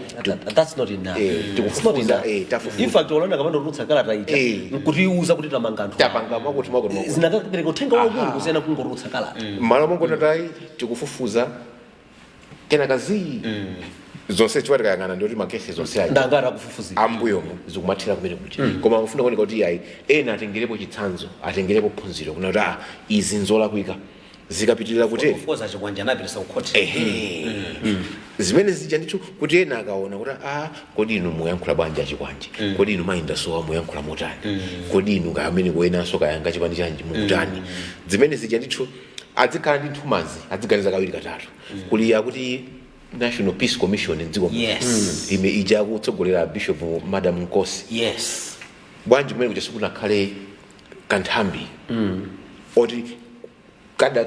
that's not enough. Tikufufuza tafufuza. In fact olanda kamando rutsa kalata ita kuti uza kuti tamanga anthu tapanga mwakuti mwakuti zinakapereka uthenga wakulu kusiyana kungorutsa kalata malo mongona tai tikufufuza tena kazi zonse chwati kayangana ndoti makesi zonse ayi ndangara kufufuza ambuyo zikumathira kumene kuti koma kufuna kuoneka kuti ayi ena atengerepo chitsanzo atengerepo phunziro kuna kuti izi nzola kuika zikapitirira kuti kufufuza chikwanja napitisa kukhoti zimene zija ndithu kuti ena akaona kuti kodi inu muyankhula bwanji achikwanje, kodi inu mayinda sowa muyankhula motani, kodi inu kamene kuyenanso kayanga chipani chanji mukutani. Zimene zija ndithu adzikhala ndi nthumazi adziganiza kawiri katatu kuli yakuti National Peace Commission mdziko ime ija kutsogolera Bishop Madam Nkosi bwanji mmene kuti sikunakhale kanthambi oti kada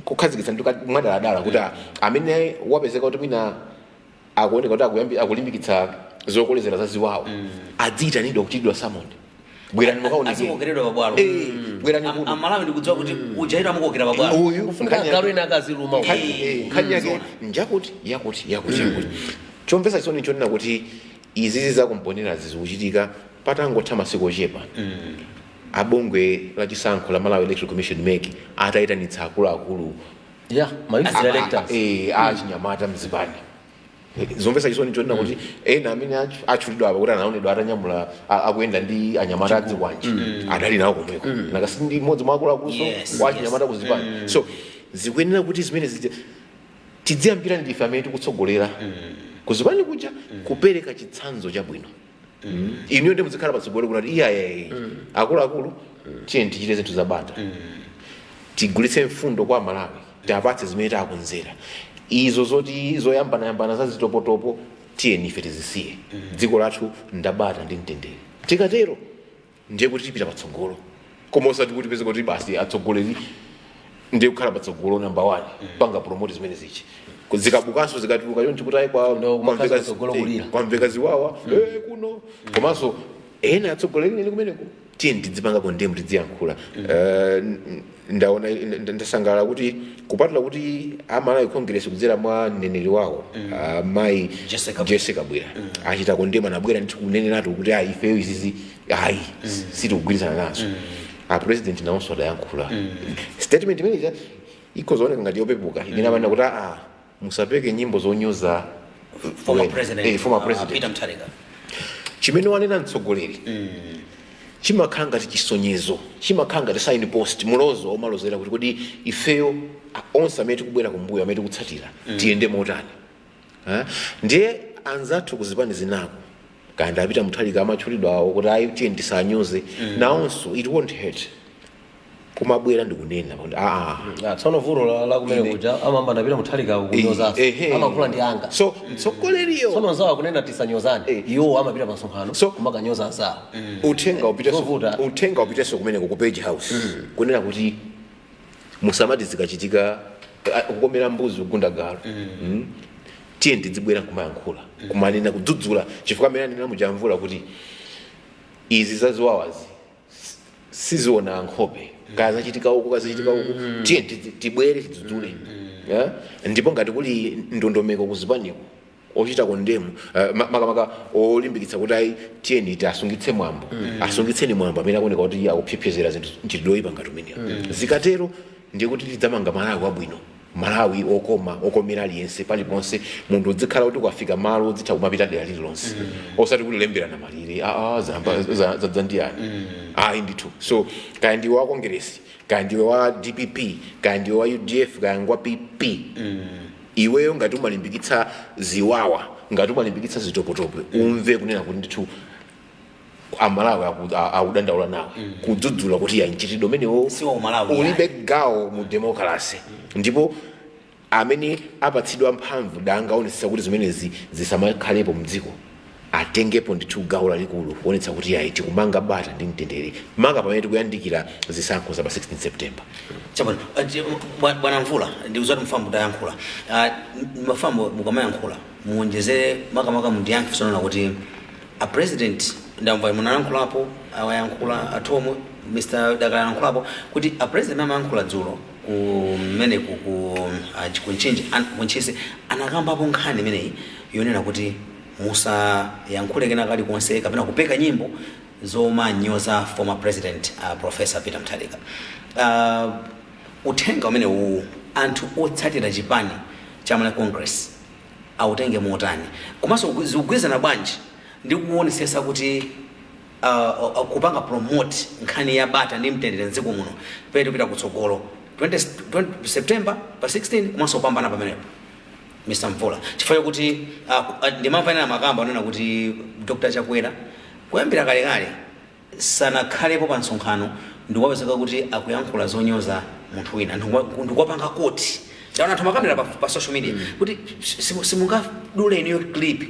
kukhazikitsa ndi mwadala kuti amene wapezeka kuti mina akuoneka kuti akulimbikitsa zokolezera za ziwawa adziyitanidwa kuchitidwa summon bwerani mukaoneke azikokeredwa babwalo bwerani kuno amalawi ndikudziwa kuti ujaita mukokera babwalo uyu kufunika galu ina akaziluma nkhani yake njakuti yakuti chomvetsa chisoni chonena kuti izizi zakumponera zikuchitika patangotha masiku ochepa abungwe la chisankho la Malawi Electoral Commission MEC atayitanitsa akuluakulu achinyamata mzipani zomvetsa chisoni chonena kuti ena amene atchulidwa apa kuti anaonedwa atanyamula akuyenda ndi anyamata adzikwanje adali nawo komweko nakasi ndi mmodzi mwa akuluakuluso wa achinyamata kuzipani so zikuyenera kuti zimene tidziyambira ndife amene tikutsogolera kuzipani kuja kupereka chitsanzo chabwino iniyo ndi muzikhala patsogolo kunati iyaye akuluakulu tiye tichite zinthu zabata tigulitse mfundo kwa Malawi tiapatse zimene takonzera izo zoti zoyambanayambana za zitopotopo tiye nife tizisiye dziko lathu ndabata ndi mtendere tikatero ndiye kuti tipita patsogolo koma osati kuti peze kuti basi atsogoleri ndiye kukhala patsogolo number 1 panga promote zimene zichi zikabukanso zikatuluka chonchi kuti ayi kwamveka ziwawa kuno komanso ena atsogoleri nene kumeneko tiye tidzipangako ndemu tidziyankhula ndaona ndasangalala kuti kupatula kuti Malawi Congress kudzera mwa mneneri wawo mayi Jessica Bwera achitako ndemu anabwera ndi kuneneratu kuti ayi ifeyo izizi ayi sitikugwirizana nazo president nawonso adayankhula statement imeneja ikozooneka ngati yopepuka inamana kuti musapeke nyimbo zonyoza former president Peter Mutharika chimene wanena mtsogoleri chimakhala ngati chisonyezo chimakhala ngati sign post mulozo omalozera kuti kodi ifeyo onse amene tikubwera kumbuyo amene tikutsatira tiyende motani ndiye anzathu kuzipani zinako kandi apita Mutharika amatchulidwa awo kuti ayi tiye tisanyoze nawonso it won't hurt kumabwera ndikunena kuti tsono vulo la kumene kuja amamba ndapita Mutharika kunyoza amakula ndi anga so mtsogoleriyo tsono nzawa kunena tisanyozane iwo amapita pasonkhano kumakanyoza anzawo uthenga upiteso kumeneko ku page house kunena kuti musamati zikachitika kukomera mbuzi kugunda galo tiye ndidzibwera kumayankhula kumanena kudzudzula chifukwa amene anena mujamvula kuti izi zaziwawazi siziona nkhope kazachitika uku tiye tibwere tidzudzule ndipo ngati kuli ndondomeko kuzipaniko ochitako ndemu makamaka olimbikitsa kuti ayi tiyeni asungitse mwambo asungitseni mwambo amene akuoneka kuti akupyepyezera zinthu nchitidoyipa ngati umeneyo zikatero ndiye kuti tidzamanga Malawi wabwino Malawi okomera aliyense paliponse munthu udzikhala kuti ukafika malo udzitha kumapita dera lililonse osati kuti lemberana malire zadzandiyani ayi ndithu so kaya ndiwe wa Congress kaya ndiwe wa DPP kaya ndiwe wa UDF kaya ngwa PP iweyo ngati umalimbikitsa ziwawa ngati umalimbikitsa zitopotopo umve kunena kuti ndithu Amalawi akudandaula nawe kudzudzula kuti yanchitidwe umenewo ulibe gawo mu democracy ndipo amene apatsidwa mphamvu danga aonetsa kuti zimenezi zisamakhalepo mdziko atengepo ndithu gawo lalikulu kuonetsa kuti ayi tikumanga bata ndi mtendere manga pamene tikuyandikira zisankho za pa 16 September chabona bwana Mvula ndikuzati mfambo tayankhula mafambo mukamayankhula muonjezere makamaka mundiyankhe sonona kuti a president ndamva munayankhulapo awayankhula atomo Mr. Dakala yankhulapo kuti a president amayankhula dzulo kumene kunchinji kunchise anakambapo nkhani imeneyi yonena kuti musa yankhule kena kali konse kapena kupeka nyimbo zomanyoza former president Professor Peter Mutharika uthenga umene anthu otsatira chipani cha Malawi Congress autenge motani komanso zikugwirizana bwanji ndi kuonesesa kuti kupanga promote nkhani ya bata ndi mtendere mdziko muno pete kupita kutsogolo 20 September pa 16 komanso kupambana pamenepo Mr. Mvula chifukwa kuti ndimamvanira makamba anena kuti Dr. Chakwera kuyambira kalekale sanakhalepo pa msonkhano ndikuwapezeka kuti akuyankhula zonyoza munthu wina ndikuwapanga koti chaona anthu makamera pa social media kuti simungadule niyo clip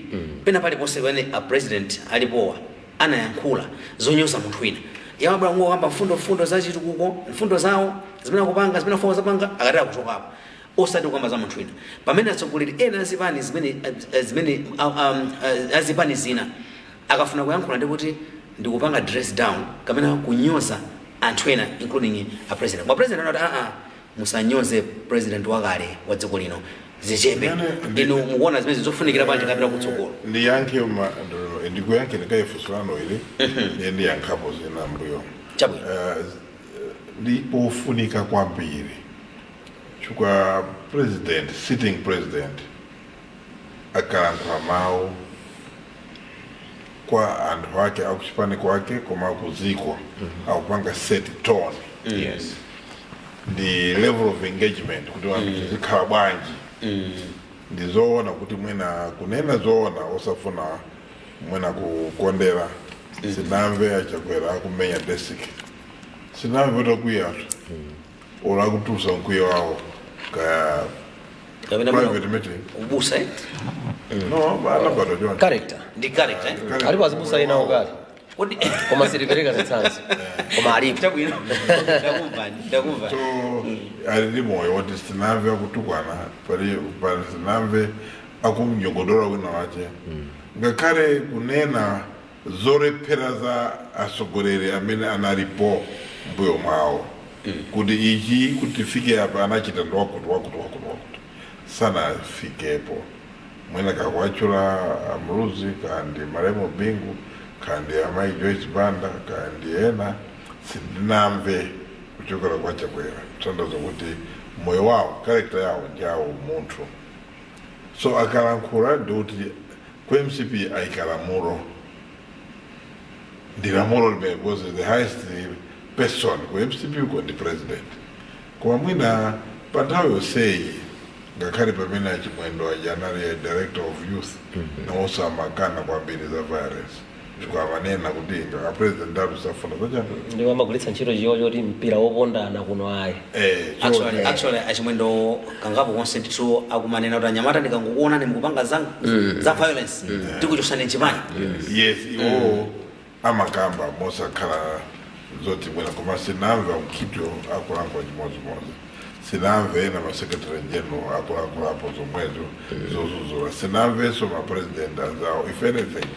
pena paliponse pamene a president alipowa anayankhula zonyoza munthu wina yamabwera ngokamba mfundo zachitukuko mfundo zawo zimene akupanga zimene afoka zapanga akatera kuchokapo osati kukamba za munthu wina pamene atsogoleri ena azipani zimene azipani zina akafuna kuyankhula ndi kuti ndikupanga dress down kapena kunyoza anthu ena including a president mwa president anati musanyoze president wakale wa dziko lino zichepe inu mukuona zimene zofunikira bwanji kapita kutsogolo ndiyankhe ndikuyankhe ndikayifusulano ili ndiyankhapo zina mbuyo chabwino ndipofunika kwambiri chifukwa sitting president akalankhula mawu kwa anthu ake akuchipani kwake koma kuzikwa akupanga set tone Yes. the level of engagement kuti wanthu zikhala bwanji ndizoona kuti mwina kunena zoona osafuna mwina kukondera sinamve achakwera akumenya desk sinamve tokwiyatu ola akutusa mkwiyo wawo ka private meeting ubusa no bana bado jona character ndi character alipo azibusa inawo kale kodi koma silipereka zitsanzo koma alipo chabwino ndakumva so ali moyo woti sinamve akutukwana pali sinamve akumnyogodola wina wache ngakhale kunena zolephera za atsogoleri amene analipo mbuyo mwawo kuti ichi kuti fike apa anachita wakuti sanafikepo mwina kakwachula Amruzi kandi Maremo Bingu kandi Amai Joyce Banda kandi ena sindinamve kuchokera kwa Chakwera kutandaza kuti moyo wawo character yawo ndiyawo munthu so akalankhula ndikuti ku MCP aikalamulo ndilamulo limene was the highest person ku MCP uko ndi president koma mwina pa nthawi yonseyi ngakhale pamene achimwendo ajanali director of youth nawonso amakana kwambiri za violence chifukwa amanena kuti president alusafuna zachapa ndiwo amagulitsa ntchito choti mpira wopondana kuno ayi actually achimwendo kangapo konse ndithu akumanena kuti anyamata ndikangokuona ndimukupanga za violence tikuchosani chipani yes iwo amakamba mosakhala zoti mwina koma sinamve mkhito akulankhula chimodzimodzi sinamve na masekretary general akulapo zomwezo zozuzula sinamvenso mapresident anzawo if anything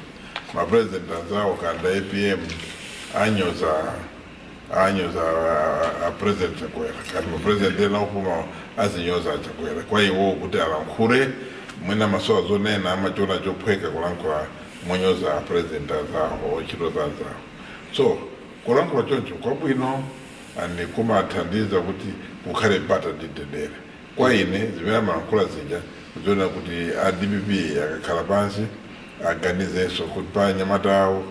mapresident anzawo kanda APM anyoza president Chakwera kandi mapresident ena upuma azinyoza Chakwera kwa iwo kuti alankhule mwina masowa zonena amachona chophweka kulankhula monyoza president anzawo ochito zanzawo so kulankhula choncho kwabwino ani kumathandiza kuti kukhale mpata nditendere kwa ine zimene amalankhula zija zona kuti DPP akakhala pansi aganizenso kuti pa anyamata awo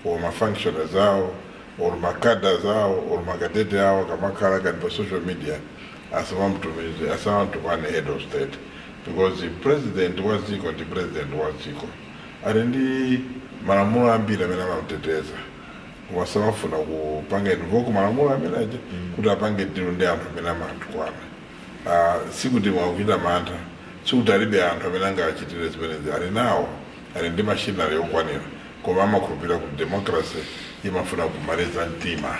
or mafunctionaries awo or makada zawo or makadete awo kamakhala kani pa social media asamamtumize asamamtukwane head of state because the president wa dziko ndi president wa dziko ali ndi malamulo ambiri amene amamuteteza koma samafuna kupanga invoke malamulo amene aja kuti apange dilo ndi anthu amene amatukwana sikuti mwakuchita mantha sikuti alibe anthu amene angachitire zimenezi ali nawo ali ndi mashinari okwanira koma amakhulupirira kuti democracy imafuna kumaliza mtima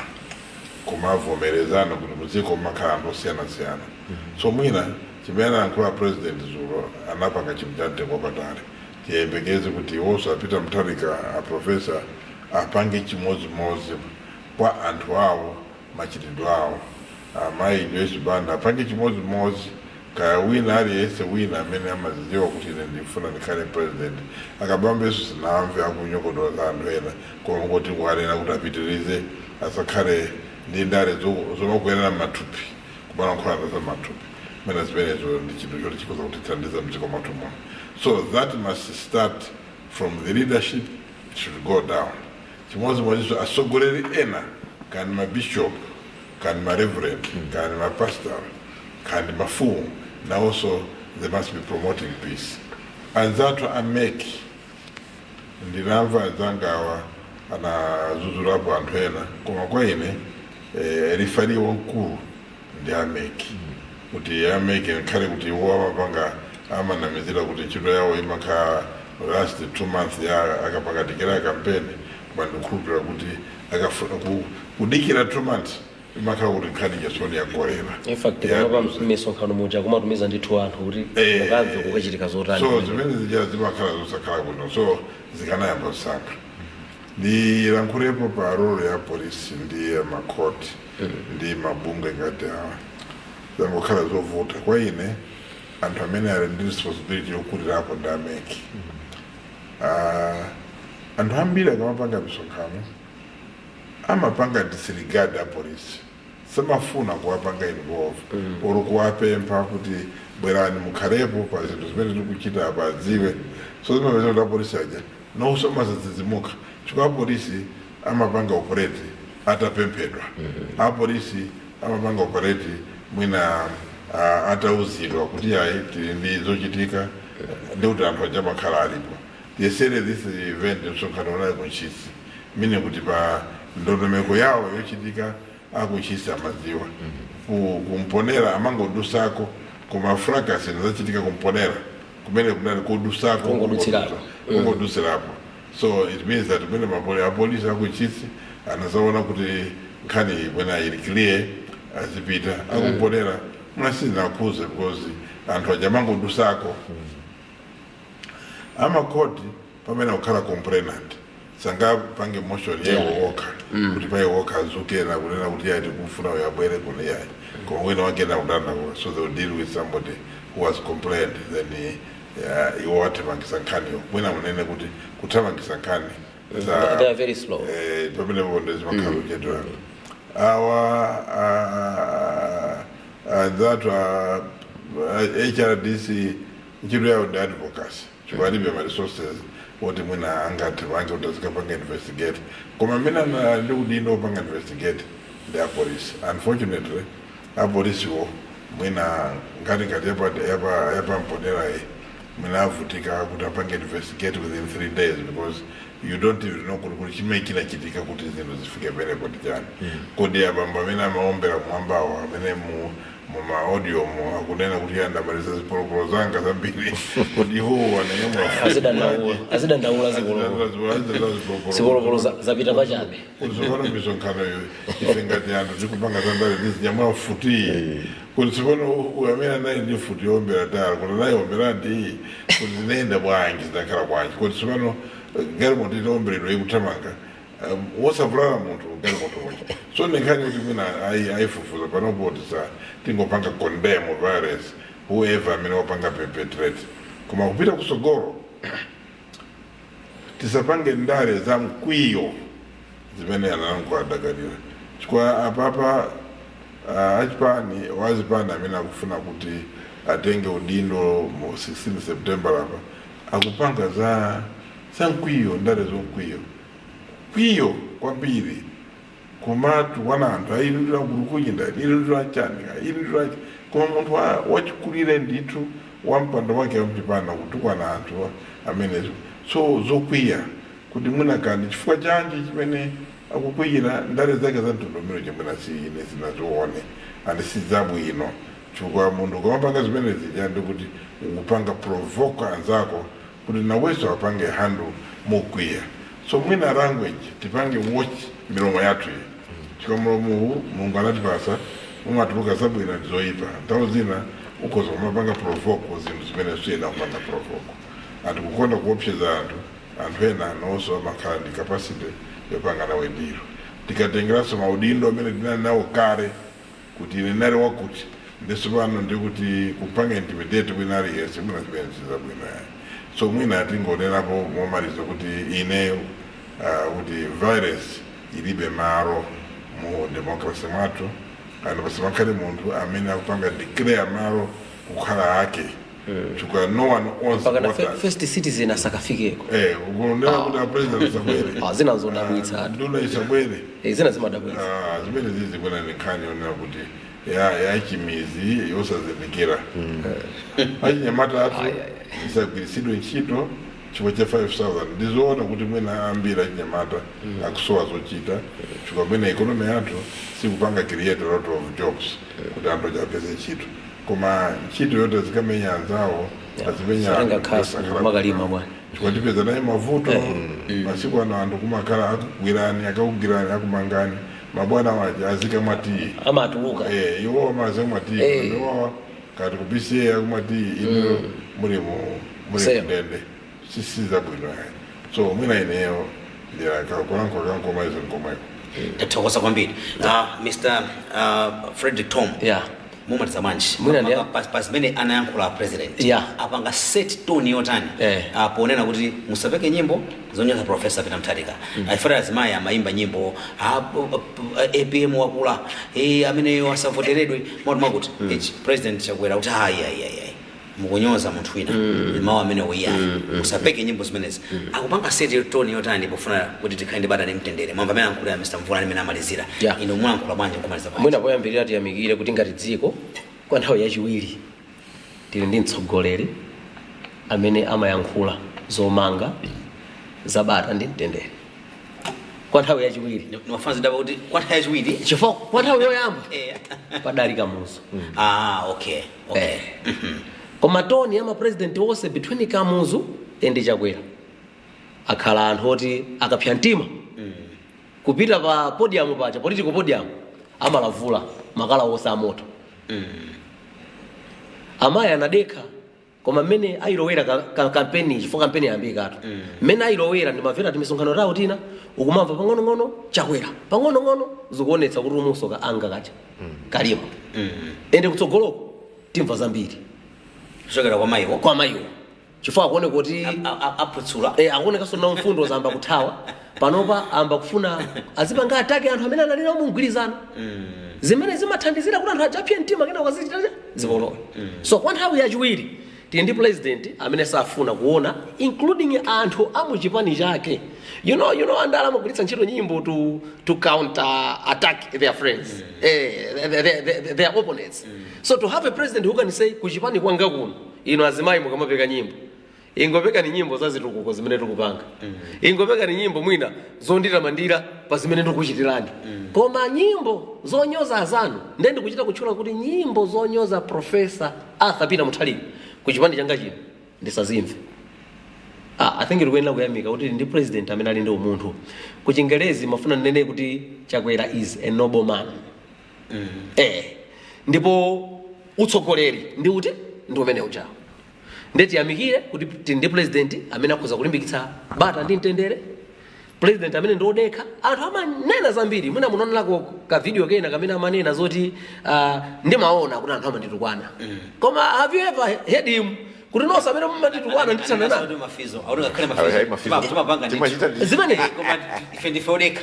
kumavomerezana kuti muziko makhala anthu osiyanasiyana so mwina chimene anayankhula president Zulu anapanga chinthu chamtengo wapatali tiyembekeze kuti iwonso apita mtalika aprofesa apange chimodzimodzi kwa anthu awo machitidwe awo Amai Joyce Banda apange chimodzimodzi kaya wina aliyense wina amene amazidziwa kuti ine ndifuna ndikhale president akabambeso sinamve akunyogodola anthu ena koma ngoti kualena kuti apitirize asakhale ndi ndale zomagwerera mathupi kumalankhulana za mathupi mena zimenezo ndi chinthu choti chikoza kutithandiza mdziko mwathu muno so that must start from the leadership, it should go down chimodzimodzinso atsogoleri ena kani mabishop kani mareverend kani mapastor kani mafumu na also they must be promoting peace anzathu ameki ndinamva anzangawa anazuzulapo anthu ena koma kwa ine rifari wankulu ndi ameki kuti ameki nkhale kuti iwo amapanga amanamizira kuti ntchito yawo imakhala last 2 months ya akapakatikira kampeni bandikhulupirira kuti akafuna kudikira 2 months imakhala kuti nkhani jasoni yakolera in fact panopa misonkhano muja kumatumiza ndithu anthu kuti mukamve kukachitika zotani so zimene zija zimakhala zosakhala kuno so zikanayamba kusaka ndilankhulepo pa role ya polisi ndi makoti ndi mabungwe ngati awa zangokhala zovuta kwa ine anthu amene ali ndi responsibility yokulirapo ndi ameki. Anthu ambiri akamapanga misonkhano amapanga disregard a polisi, samafuna kuwapanga involve oro kuwapempha kuti bwerani mukhalepo pa zinthu zimene tikuchita apa adziwe. So zimapeza kuti apolisi aja nosoma zadzidzimuka chifukwa apolisi amapanga operate atapemphedwa. Apolisi amapanga operate mwina atauzidwa kuti ayi ndi zochitika ndi kuti anthu aja makhala alipo. Tiyesere this event msonkhano unayi kunchisi mine kuti pa ndondomeko yawo yochitika akuchisa madziwa kumponera amangodusako koma fracas inazachitika kumponera kumene kunali kudusako kungodusirapo. So it means that mene apolisi akuchisi anazaona kuti nkhani mwena ili clear azipita akumponera mnasina akuze because anthu aja amangodusako. Amakoti pamene kukhala complainant sanga pange motion yewoka kuti payewoka azuke na kunena kuti yaiti kufuna uyabwere kune yayi koma wina wagenda kudana so they will deal with somebody who has complained then iwo wathamangisa nkhaniyo mwina munene kuti kuthamangisa nkhani they are very slow pamene bondezi makhala uchedwa awa that HRDC nchito yawo ndi advocacy chikualibe ma resources woti mwina angati vange utazikapanga investigate koma mina ndi udindo panga investigate ndi apolisi. Unfortunately apolisi wo mwina ngati yapa mponera mwina avutika kuti apanga investigate within 3 days because you don't even know kuti chimene chitika kuti zinthu zifike pene poti chani kodi abamba amene amaombera mwambawo amene muma audio mo akunena kuti andamaliza zipolopolo zanga zambiri kuti iwo wanayemwa azidandaula zipolopolo zapita pachabe kuzivona misonkhano ife ngati anthu tikupanga zambali ndizinyamwa futi kuti sipano amene anayi ndi futi yombera tala kuti anayi ombera ndi kuti zinaenda bwanji zidakhala bwanji kuti sipano galimoto itaomberedwa ikuthamanga wosavulala munthu galimoto moja. So nekhani kuti mina ayifufuza panopoti sa tingopanga condemn violence whoever amene wapanga perpetrate koma kupita kusogolo tisapange ndale za mkwiyo zimene anangu adagalira chifukwa apapa achipani wazipani amene akufuna kuti atenge udindo mu 16 September apa akupanga za mkwiyo ndale zomkwiyo kwiyo kwambiri kumatu wana anthu ayilindira kulukunyinda ilindira chanika ilindira koma munthu wachikulire ndithu wampando wake wamchipana kutukwana anthu amenezo so zokwiya kuti mwina kandi chifukwa chanji chimene akukwiyira ndale zake za mtundomero chimwina siyine zinazoone andi sizabwino chifukwa munthu ukamapanga zimene zija ndi kuti ukupanga provoke anzako kuti naweso apange handle mokwiya. So mwina language tipange watch milomo yathu chifukwa mlomo Mungu anatipasa mumatuluka zabwino ndizoyipa nthawi zina ukhoza kumapanga provoke zinthu zimene siyena kupanga provoke anthu kukonda kuopseza anthu ena nonso amakhala ndi capacity yopanga nawo ndiro tikatengeranso maudindo amene tinali nawo kale kuti ine nali wakuti ndiso pano ndikuti kupanga intimidate wina aliyense mwina zimene sizabwino yayi. So mwina atingonerapo momaliza kuti ineyo kuti virus ilibe malo mu democracy mwathu kana pasimakhale munthu amene akupanga declare malo kukhala ake chifukwa no one owns first citizen asakafikeko ukunena kuti apresident asabwere zinazodabwitsa nduna isabwere zina zimadabwitsa zimene zizi kwena nkhani yonena kuti yachimizi yosazindikira achinyamata athu isagwirisidwe ntchito chifukwa cha 5,000 ndizoona kuti mwina ambiri achinyamata akusowa zochita chifukwa mwina economy yathu sikupanga create a lot of jobs kuti anthu achapeze ntchito koma ntchito yote zikamenya anzawo azimenya makalima bwana chifukwa tipeza naye mavuto masiku ano anthu kumakhala akugwirani akakugwirani akumangani mabwana waje azika mati amatuluka iwo amaze mati iwo kati kubise akumati ino muri mu ndende sisiza bwino so mwina ineyo ya kanko maizo ngomeko tathokoza kwambiri Mr Frederick Tom yeah mumaliza manje Mwina ndiya? pasimene anayankhula president Yeah. apanga set tone yotani Eh. ponena kuti musapeke nyimbo zonyoza Professor Peter Mutharika aifara azimayi amayimba nyimbo APM wakula ameneyo asavoteredwe makuti president chakwera kuti ayi mukunyoza munthu wina mawu amene uyiyayi musapeke nyimbo zimenezi akupanga set tone yotani pofuna kuti tikhale ndi bata ndi mtendere mwamva amene ankhula Mr Mvula amene amalizira Yeah. ino mwayankhula bwanji kumaliza bwanji mwina poyambirira tiyamikire kuti ngati dziko kwa nthawi yachiwiri tili ndi mtsogoleri amene amayankhula zomanga zabata ndi mtendere kwa nthawi yachiwiri nimafanzi daba kuti kwa nthawi yachiwiri chifukwa kwa nthawi yoyamba padali Kamuzu okay koma toni ya mapresident wonse between Kamuzu and Chakwera akhala anthu oti akapsa mtima kupita pa podium pacha political podium amalavula makala wonse amoto amayi anadekha koma mmene ayilowera kampeni chifukwa kampeni yayambikatu mmene ayilowera ndimamvera timisonkhano tawo tina ukumamva pang'onong'ono Chakwera pang'onong'ono zikuonetsa kuti lumuso anga kacha kalimo ende kutsogoloko timva zambiri kuchokera kwa mayiwo chifukwa akuone kuti aphutsula akuonekanso na mfundo zamba kuthawa panopa amba kufuna azipanga atake anthu amene analira mumgwirizano zimene zimathandizira kuti anthu ajapse mtima kena ukazichitacha zipolowe so kwa nthawi yachiwiri tili ndi president amene safuna kuona including anthu amuchipani chake you know andala amagwiritsa ntchito nyimbo to counter attack their friends their opponents so to have a president who can say kuchipani kwanga kuno ino azimayi mukamapeka nyimbo ingopeka ni nyimbo za zitukuko zimene tikupanga ingopeka ni nyimbo mwina zonditamandira pa zimene tikuchitirani koma nyimbo zonyoza azanu ndende kuchita kutchula kuti nyimbo zonyoza Professor Arthur Peter Mutharika kuchipani changa chino ndisazimve I think ikuyenera kuyamika kuti ndi president amene ali ndi umunthu kuchingelezi mafuna nene kuti Chakwera is a noble man ndipo utsogoleri ndi uti ndi umene uchawo ndeti yamikire kuti tili ndi president amene akhoza kulimbikitsa bata ndi mtendere president amene ndiodekha anthu amanena zambiri mwina munaonelako ka video kena kamene amanena zoti ndimaona kuti anthu amanditukwana koma have you ever heard him kuti nonse amene mumanditukwana nditsanana zimene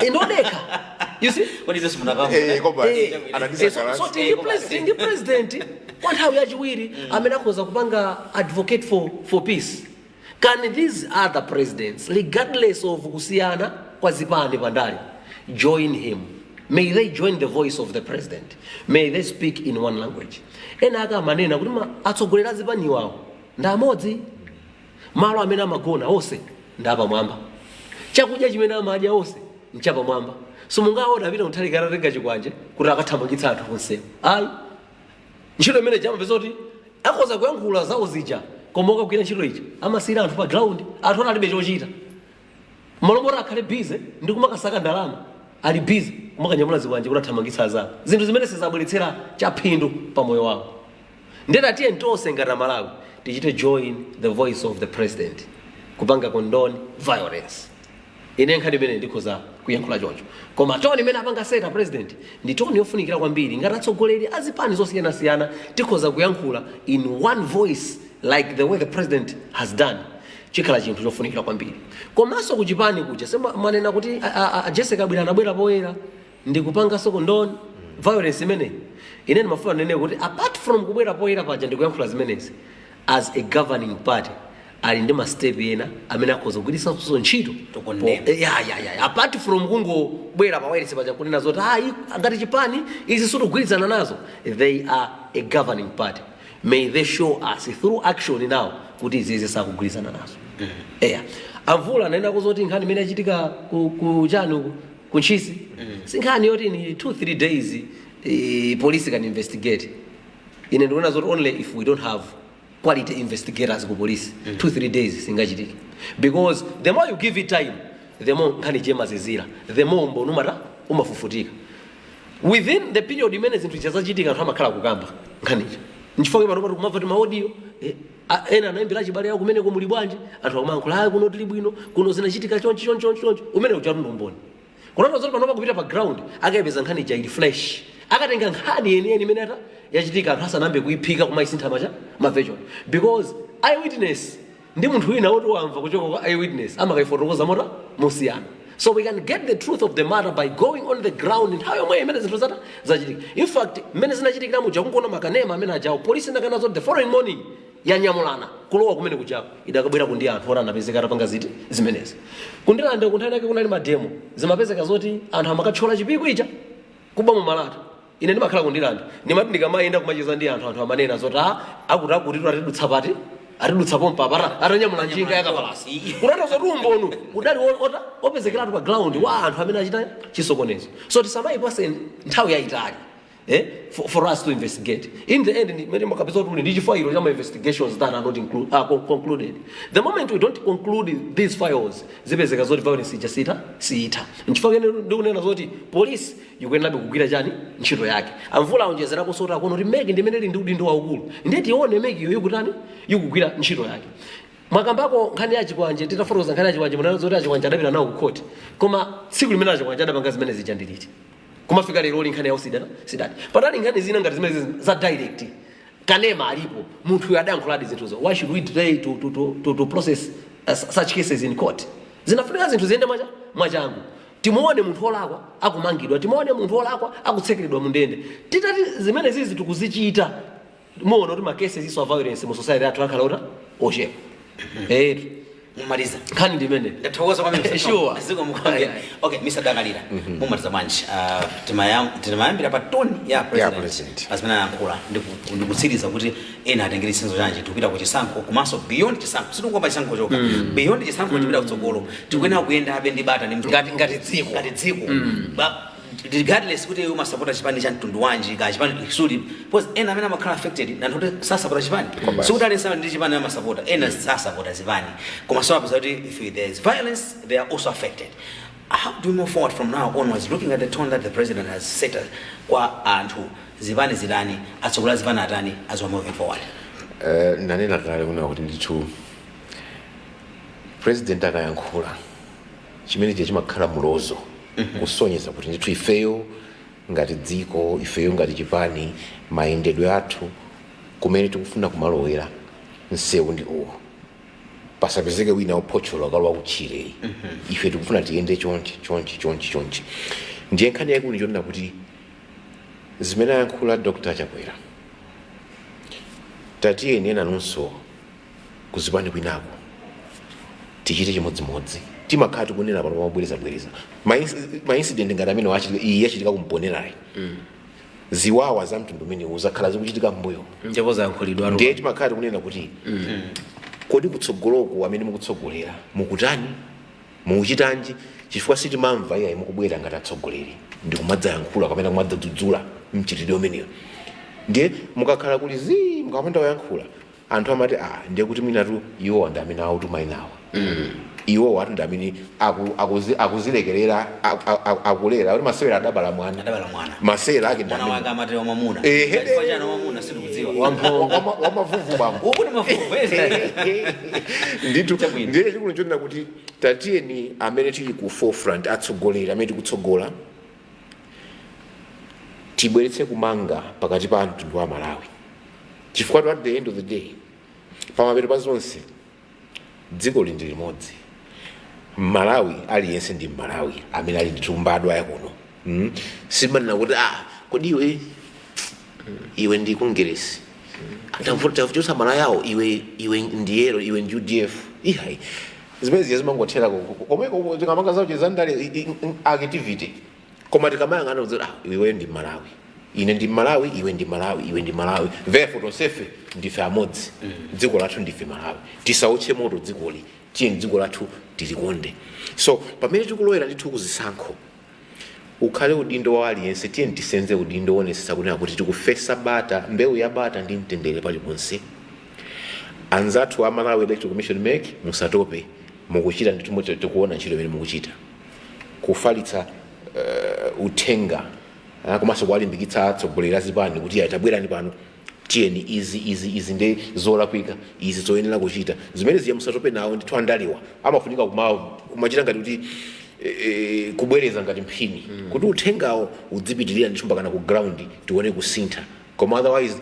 ndodekha you see so tili president kwa nthawi yachiwiri amene akhoza kupanga advocate for peace. Can these other presidents, regardless of kusiyana kwa zipande pandali, join him? May they join the voice of the president. May they speak in one language. Ena aka manena kuti atsogolera zipani wawo ndamodzi malo amene amagona onse ndapa mwamba chakudya chimene amadya onse nchapa mwamba so mungaona apita Mutharika atatenga chikwanje kuti akathamangitsa anthu onse ayi ntchito imene jamapeza kuti akhoza kuyankhula zawo zija koma ukagwira ntchito ichi amasiyira anthu pa ground anthu alibe chochita malomora akhale busy ndi kumakasaka ndalama ali busy kumakanyamula zikwanje kuti athamangitsa zawo zinthu zimene sizabweretsera chaphindu pa moyo wawo ndena tiye tonse ngati Malawi tichite join the voice of the president kupanga condone violence ine nkhani imene ndikhoza kuyankhula choncho koma toni imene apanga seta president ndi toni yofunikira kwambiri ngati atsogoleri azipani zosiyanasiyana tikhoza kuyankhula in one voice like the way the president has done chikhala chinthu chofunikira kwambiri komanso kuchipani kuja semanena kuti Jessica Bwira anabwera poyera ndi kupanga condone violence imene ine ndimafuna nene kuti apart from kubwera poyera paja ndikuyankhula zimenezi as a governing party ali ndi mastep ena amene akhoza kugwiritsa ntchito apart from kungobwera pawayirisi paja kunena zoti ngati chipani izi sitikugwirizana nazo they are a governing party. May they show us through action now kuti izi sakugwirizana nazo Amvula anaenda kuzoti nkhani imene yachitika kuchanu kunchisi sinkhani yoti ni 2-3 days police can investigate ine ndikuona zoti only if we don't have quality investigators ku police 2-3 days singachitike because the more you give it time the more nkhani chema zizira the more mbonumata umafufutika within the period imene zinthu chazachitika anthu amakhala kukamba nkhanicho nchifukwa pano kumva kuti audio ena anaimbira chibale yawo kumeneko muli bwanji anthu akumankhula kuno tili bwino kuno zinachitika chonchi umene uchatu ndomboni kunatoa zoti panopa kupita pa ground akayepeza nkhani ija ili flash akatenga nkhani yeniyeni imene ata yachitika anthu asanambe kuyiphika kumaisintha maversion because eyewitness ndi munthu wina woti wamva kuchoka kwa eyewitness amakayifotokoza mota musiyana. So we can get the truth of the matter by going on the ground and how yomwe imene zinthu zata zachitika. In fact mmene zinachitikira muja kungoona makanema amene ajawo polisi ndakanazo the following morning yanyamulana kulowa kumene kujapo idakabwera kundi anthu ora anapezeka atapanga ziti zimenezi kundilanda kunthani yake kunali mademo zimapezeka zoti anthu amakathyola chipiko ija kuba mu malata ine ndimakhala kundilanda ndimati ndikamayenda kumacheza ndi anthu amanena zoti akuti atidutsa pati atidutsa pompa apata atanyamula njinga yakapalasi kunatoa zoti umbonu udali opezekeratu pa ground wa anthu amene achita chisokonezo. So tisamayipase nthawi yayitali for us to investigate. In the end, investigations that are not concluded. The moment we don't conclude these files, violence is just police, you can not be jani, nchito yake. Amvula onjezera kusota kono rimegi ndimene ndi waukulu. Ndeti one megi yukutani, yukugwira nchito yake. Makambako nkhani ya chikwanje titafotokoza nkhani ya chikwanje munana zoti achikwanje adapita nawo ku court. Koma tsiku limene achikwanje adapanga zimene zijandiliti. Kumafika lero nkhani ya usidana sidani patali nkhani zina ngati zimene za direct kanema alipo munthu yadankhuladi zinthuzo. Why should we delay to process such cases in court? Zinafunika zinthu ziyende mwachangu timuone munthu olakwa akumangidwa timuone munthu olakwa akutsekeredwa mu ndende titati zimene zizi tikuzichita muone kuti ma cases iso violence mu society yathu akhala ota ochepa Mumaliza nkhani ndimene ndathokoza kwamene sure ziko mukhange. Okay Mr. Dagalira mumaliza manje timayambira pa toni ya president asimene anayankhula ndikutsiriza kuti ena atengere chisanzo chanje tikupita ku chisankho komanso beyond chisankho sitikungomba chisankho chokha beyond chisankho tipita kutsogolo tikuyenera kuyenda abe ndi bata ndi ngati dziko regardless kuti you must support chipani cha mtundu wanji ka chipani isuli because ena amene amakhala affected na ntoti sasapota chipani so kuti alesa ndi chipani amasapota ena sasapota chipani koma so apeza kuti if there is violence they are also affected. How do we move forward from now onwards looking at the tone that the president has set kwa anthu zipani zidani atsogola zipani atani as we are moving forward? Nanena kale kuna kuti ndithu president akayankhula chimene chimakhala mulozo kusonyeza kuti ndithu ifeyo ngati dziko ifeyo ngati chipani mayendedwe athu kumene tikufuna kumalowera nsewu ndi uwo pasapezeke wina ophochola akalwa kuchire ife tikufuna tiyende chonchi ndiye nkhani yake kundichonera kuti zimene ayankhula Dr. Chakwera tatiye nena nonso kuzipani kwinako tichite chimodzimodzi timakhala tikunena pano mabwereza ma incident ngati amene yachitika kumponerayi ziwawa za mtundu umene uzakhala zikuchitika mbuyo ndipo zayankhulidwa ndiye timakhala tikunena kuti kodi kutsogoloko amene mukutsogolera mukutani mukuchitanji chifukwa sitimamva iyayi mukubwera ngati atsogoleri ndikumadzayankhula kapena kumadzadzudzula mchitidwe umeneyo ndiye mukakhala kuti mukapanda kuyankhula anthu amati ndiye kuti minatu iwo andi amene autumainawa iwo watu ndi amene akuzilekerera akulera kuti masewera adabala mwana masewera ake mwana wake amati wamamuna fajana wamamuna sikudziwa wamavuvu bambo ukuti mavuvu nditu ndiye chikundichonera kuti tatiyeni amene tili ku forefront atsogoleri amene tikutsogola tibweretse kumanga pakati pa mtundu wa Malawi chifukwa at the end of the day pamapeto pa zonse dziko lindi limodzi. Malawi aliyense ndi Malawi amene ali nditumbadwa yakuno simanena kuti kodi iwe ndi Congress atavuta mala yawo iwe ndiyero iwe ndi UDF ihai zimene zimangothera komwe tikamanga zawo chezandale activity koma tikamayangana kuti iwe ndi Malawi ine ndi Malawi iwe ndi Malawi therefore tonsefe ndife amodzi dziko lathu ndife Malawi tisauche moto dzikoli tiye dziko lathu tilikonde. So pamene tikulowera ndithu kuzisankho ukhale udindo wa aliyense tiye tisenze udindo wonesesa kunena kuti tikufesa bata mbewu ya bata ndi mtendere paliponse. Anzathu a Malawi Electoral Commission make musatope mukuchita ndithu tikuona ntchito imene mukuchita kufalitsa uthenga komanso kuwalimbikitsa atsogoleri a zipani kuti tabwerani pano tiyeni izi ndi zolakwika izi zoyenera kuchita zimene ziya musatope nawo ndithu andaliwa amafunika kumachita ngati kuti kubwereza ngati mphini kuti uthengawo udzipitirira ndithu mpakana ku ground tione kusintha koma otherwise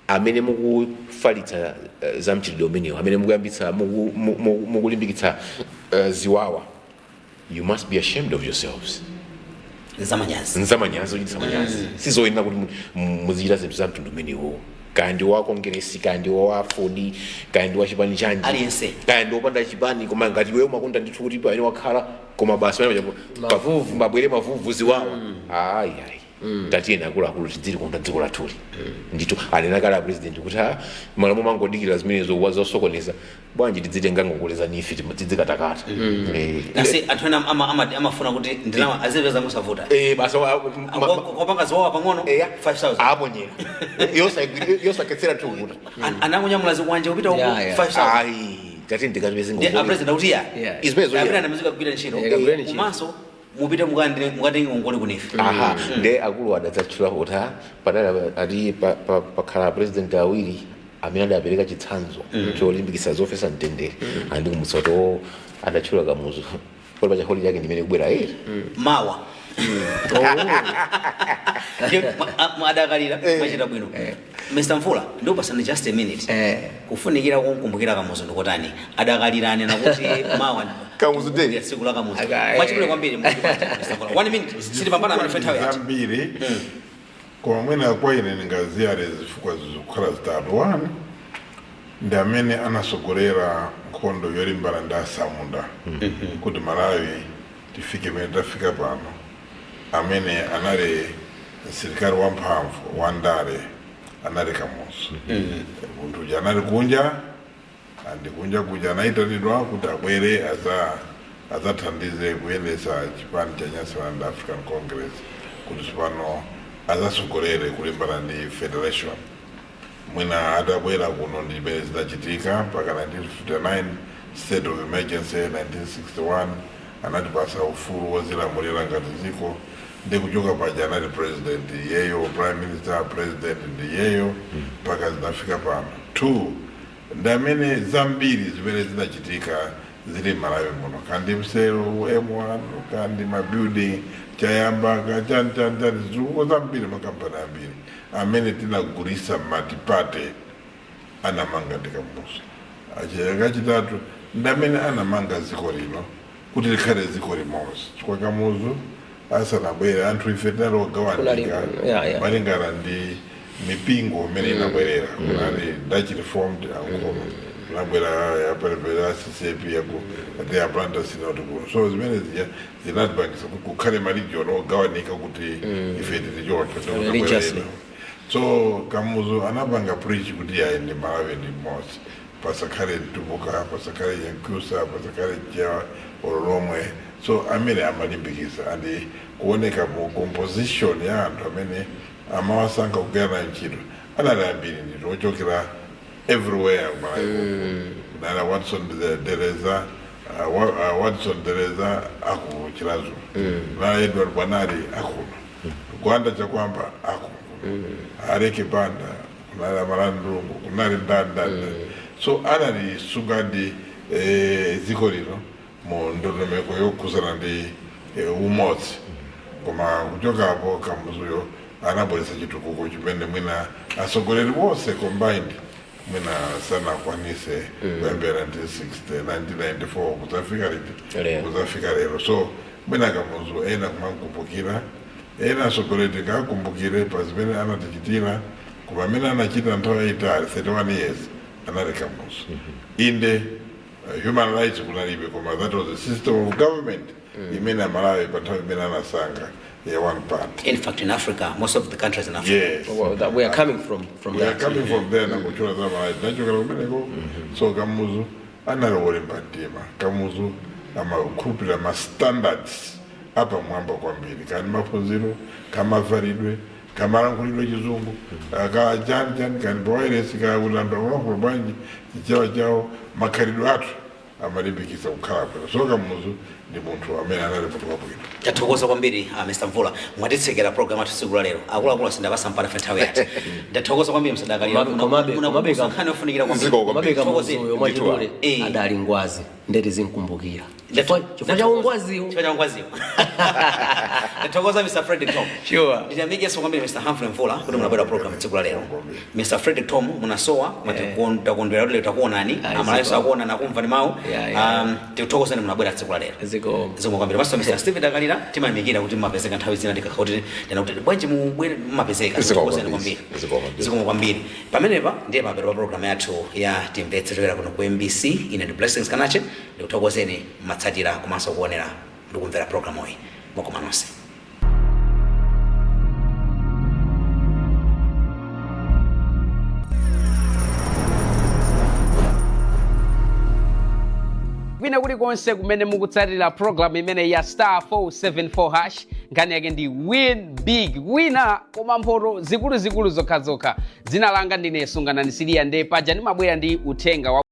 amene mukufalitsa za mchitidwe umenewo amene mukuyambitsa mukulimbikitsa ziwawa, you must be ashamed of yourselves. nzamanyazi uchitisa manyazi sizoyenera kuti muzichita zinthu za mtundu umenewo kandi wa kongresi kandi wa fodi kandi wa chipani chanji aliyense kandi wopanda chipani koma ngati wewe umakunda ndithu kuti pamene wakhala koma basi mabwere mavuvu ziwawa ayi tatiyeni akuluakulu tidziri konda dziko lathuli ndithu anena kale a president kuti malamu mangodikira zimenezo wazosokoneza bwanji tidzitenga ngokoleza nife tidzikatakata asi anthu ena amafuna kuti ndalama azipeza musavuta basi kopanga ziwawa pang'ono 5000 aponyera yosaketsera tukuta anamonyamula zikwanje kupita uku 5000 ayi tatiyeni tikatipeze a president akuti izimenezo apita muzika kupita ntchito komanso mupite mukati ngongole kunife nde akulu adadzatchula kuti padali ati pakhala president awiri amene adapereka chitsanzo cholimbikitsa zofesa mtendere andi kumutsoto adatchula kamuzu pali pachaholi chake ndimene kubwera mawa adakalira machita bwino Mr. Mvula ndo pasani just a minute kufunikira kukumbukira kamuzu ndikotani adakalirane nakuti mawa kamuzu de yasiku la kamuzu mwachibule kwambiri Mr. Mvula 1 minute sili pambana na mfenta yachi mbiri kwa mwina kwa ine ngaziyare zifukwa zizukhala zitatu 1 ndi amene anasogolera nkhondo yolimbana ndi asamunda kuti Malawi tifike mene tafika pano amene anali msilikali wamphamvu wandale anali Kamuzu munthu anali kunja kuja anaitanidwa kuti abwere azathandize kuyendesa chipani cha Nyasaland African Congress kuti pano azasogolere kulimbana ndi federation mwina adabwera kuno ndi zimene zinachitika mpaka 1959 state of emergency 1961 anatipasa ufulu wozilamulira ngati dziko ndi kuchoka paja anali president yeyo prime minister president ndi yeyo mpaka zinafika pano 2 ndi amene zambiri zimene zinachitika zili Malawi muno kandi msero M1 kandi mabuilding chayamba kachani zitukuko zambiri makampani ambiri amene tinagulisa matipate anamanga ndi Kamuzu kachitatu ndi amene anamanga dziko lino kuti likhale dziko limodzi chifukwa Kamuzu asanabwere anthu ife tinalogawanika malingana ndi mipingo imene inabwerera kunali Dutch Reformed ankono kunabwera yapalipera CCP yaku they are brand synod so zimene zinatibangisa kukhale maligion ogawanika kuti ife tilichocho so Kamuzu anapanga preach kuti yayi ndi Malawi ndi mmodzi pasakhale mtumbuka pasakhale yankusa pasakhale chewa olomwe so amene amalimbikisa andi kuoneka mu composition ya anthu amene amawasankha kugwira ntchito anali ambiri ndithu ochokera everywhere nala Watson Dereza aku Chilazo na Edward Banari akuno Gwanda chakwamba akuno Areke Banda kunala Malandungu kunali ndanda so anali sugandi dziko lino mu ndondomeko yokuzana ndi umodzi koma kuchoka hapo Kamuzuyo anabweresa chitukuko chimene mwina asogoleri wonse combined mwina sana kwanise kuyambira 1994 kuzafika lero so mwina Kamuzu ena kumakumbukira ena asogoleri ngakumbukire pa zimene anatichitira koma amene anachita nthawi yayitali 31 years anali Kamuzu inde human rights kunalibe koma that was the system of government imene Malawi pa nthawi imene anasanga one part. In fact, in Africa, most of the countries in Africa. Yes. Well, that we are coming from we that. are coming from there. So Kamuzu anarole mbatima. Kamuzu amakhupira ma standards apa mwamba kwambiri kandi maphunziro kama varidwe kama lankulidwe chizungu ka jani kandi boyres ka ulanda wa banji chichawa chao makhalidwe athu amalimbikitsa kukhala bwino so Kamuzu ndi munthu amene analipotoka bwino. Tathokoza kwambiri Mr. Mvula mwatitsekera program athu tsiku la lero akuluakulu sindapasa mpata nthawi yathu. Ndathokoza kwambiri msadakalira unakumbusana ofunikira kwambiri mabeka muzoyo mwachidule adali ngwazi ndeti zinkumbukira chifukwa cha ungwaziwo Ndathokoza Mr. Frederick Tom. Sure. Ndiyamikeso kwambiri Mr. Humphrey Mvula kuti munabwera program tsiku la lero. Mr. Frederick Tom munasowa mwatakondwera kuti lero takuonani amalayo akuona nakumva ni mawu tikuthokozani munabwera tsiku la lero. Zikomo kwambiri Pastor Mr. Stephen Dakalira timayamikira kuti mumapezeka nthawi zina ndikakauti ndana kuti bwanji mubwere mumapezeka tikuthokozani kwambiri. Zikomo kwambiri pamenepa ndiye mapeto pa program yathu ya Timvetse tochokera kuno ku MBC ine ndi Blessings Kanache ndikuthokozeni matsatira komanso kuonera ndikumvera program iyi mwakoma nonse. Kwina kulikonse kumene mukutsatira program imene ya star 474# nkhani yake ndi win big wina koma mphoto zikuluzikulu zokhazokha. Dzina langa ndine Sunganani Siriya nde paja ndimabwera ndi uthenga wa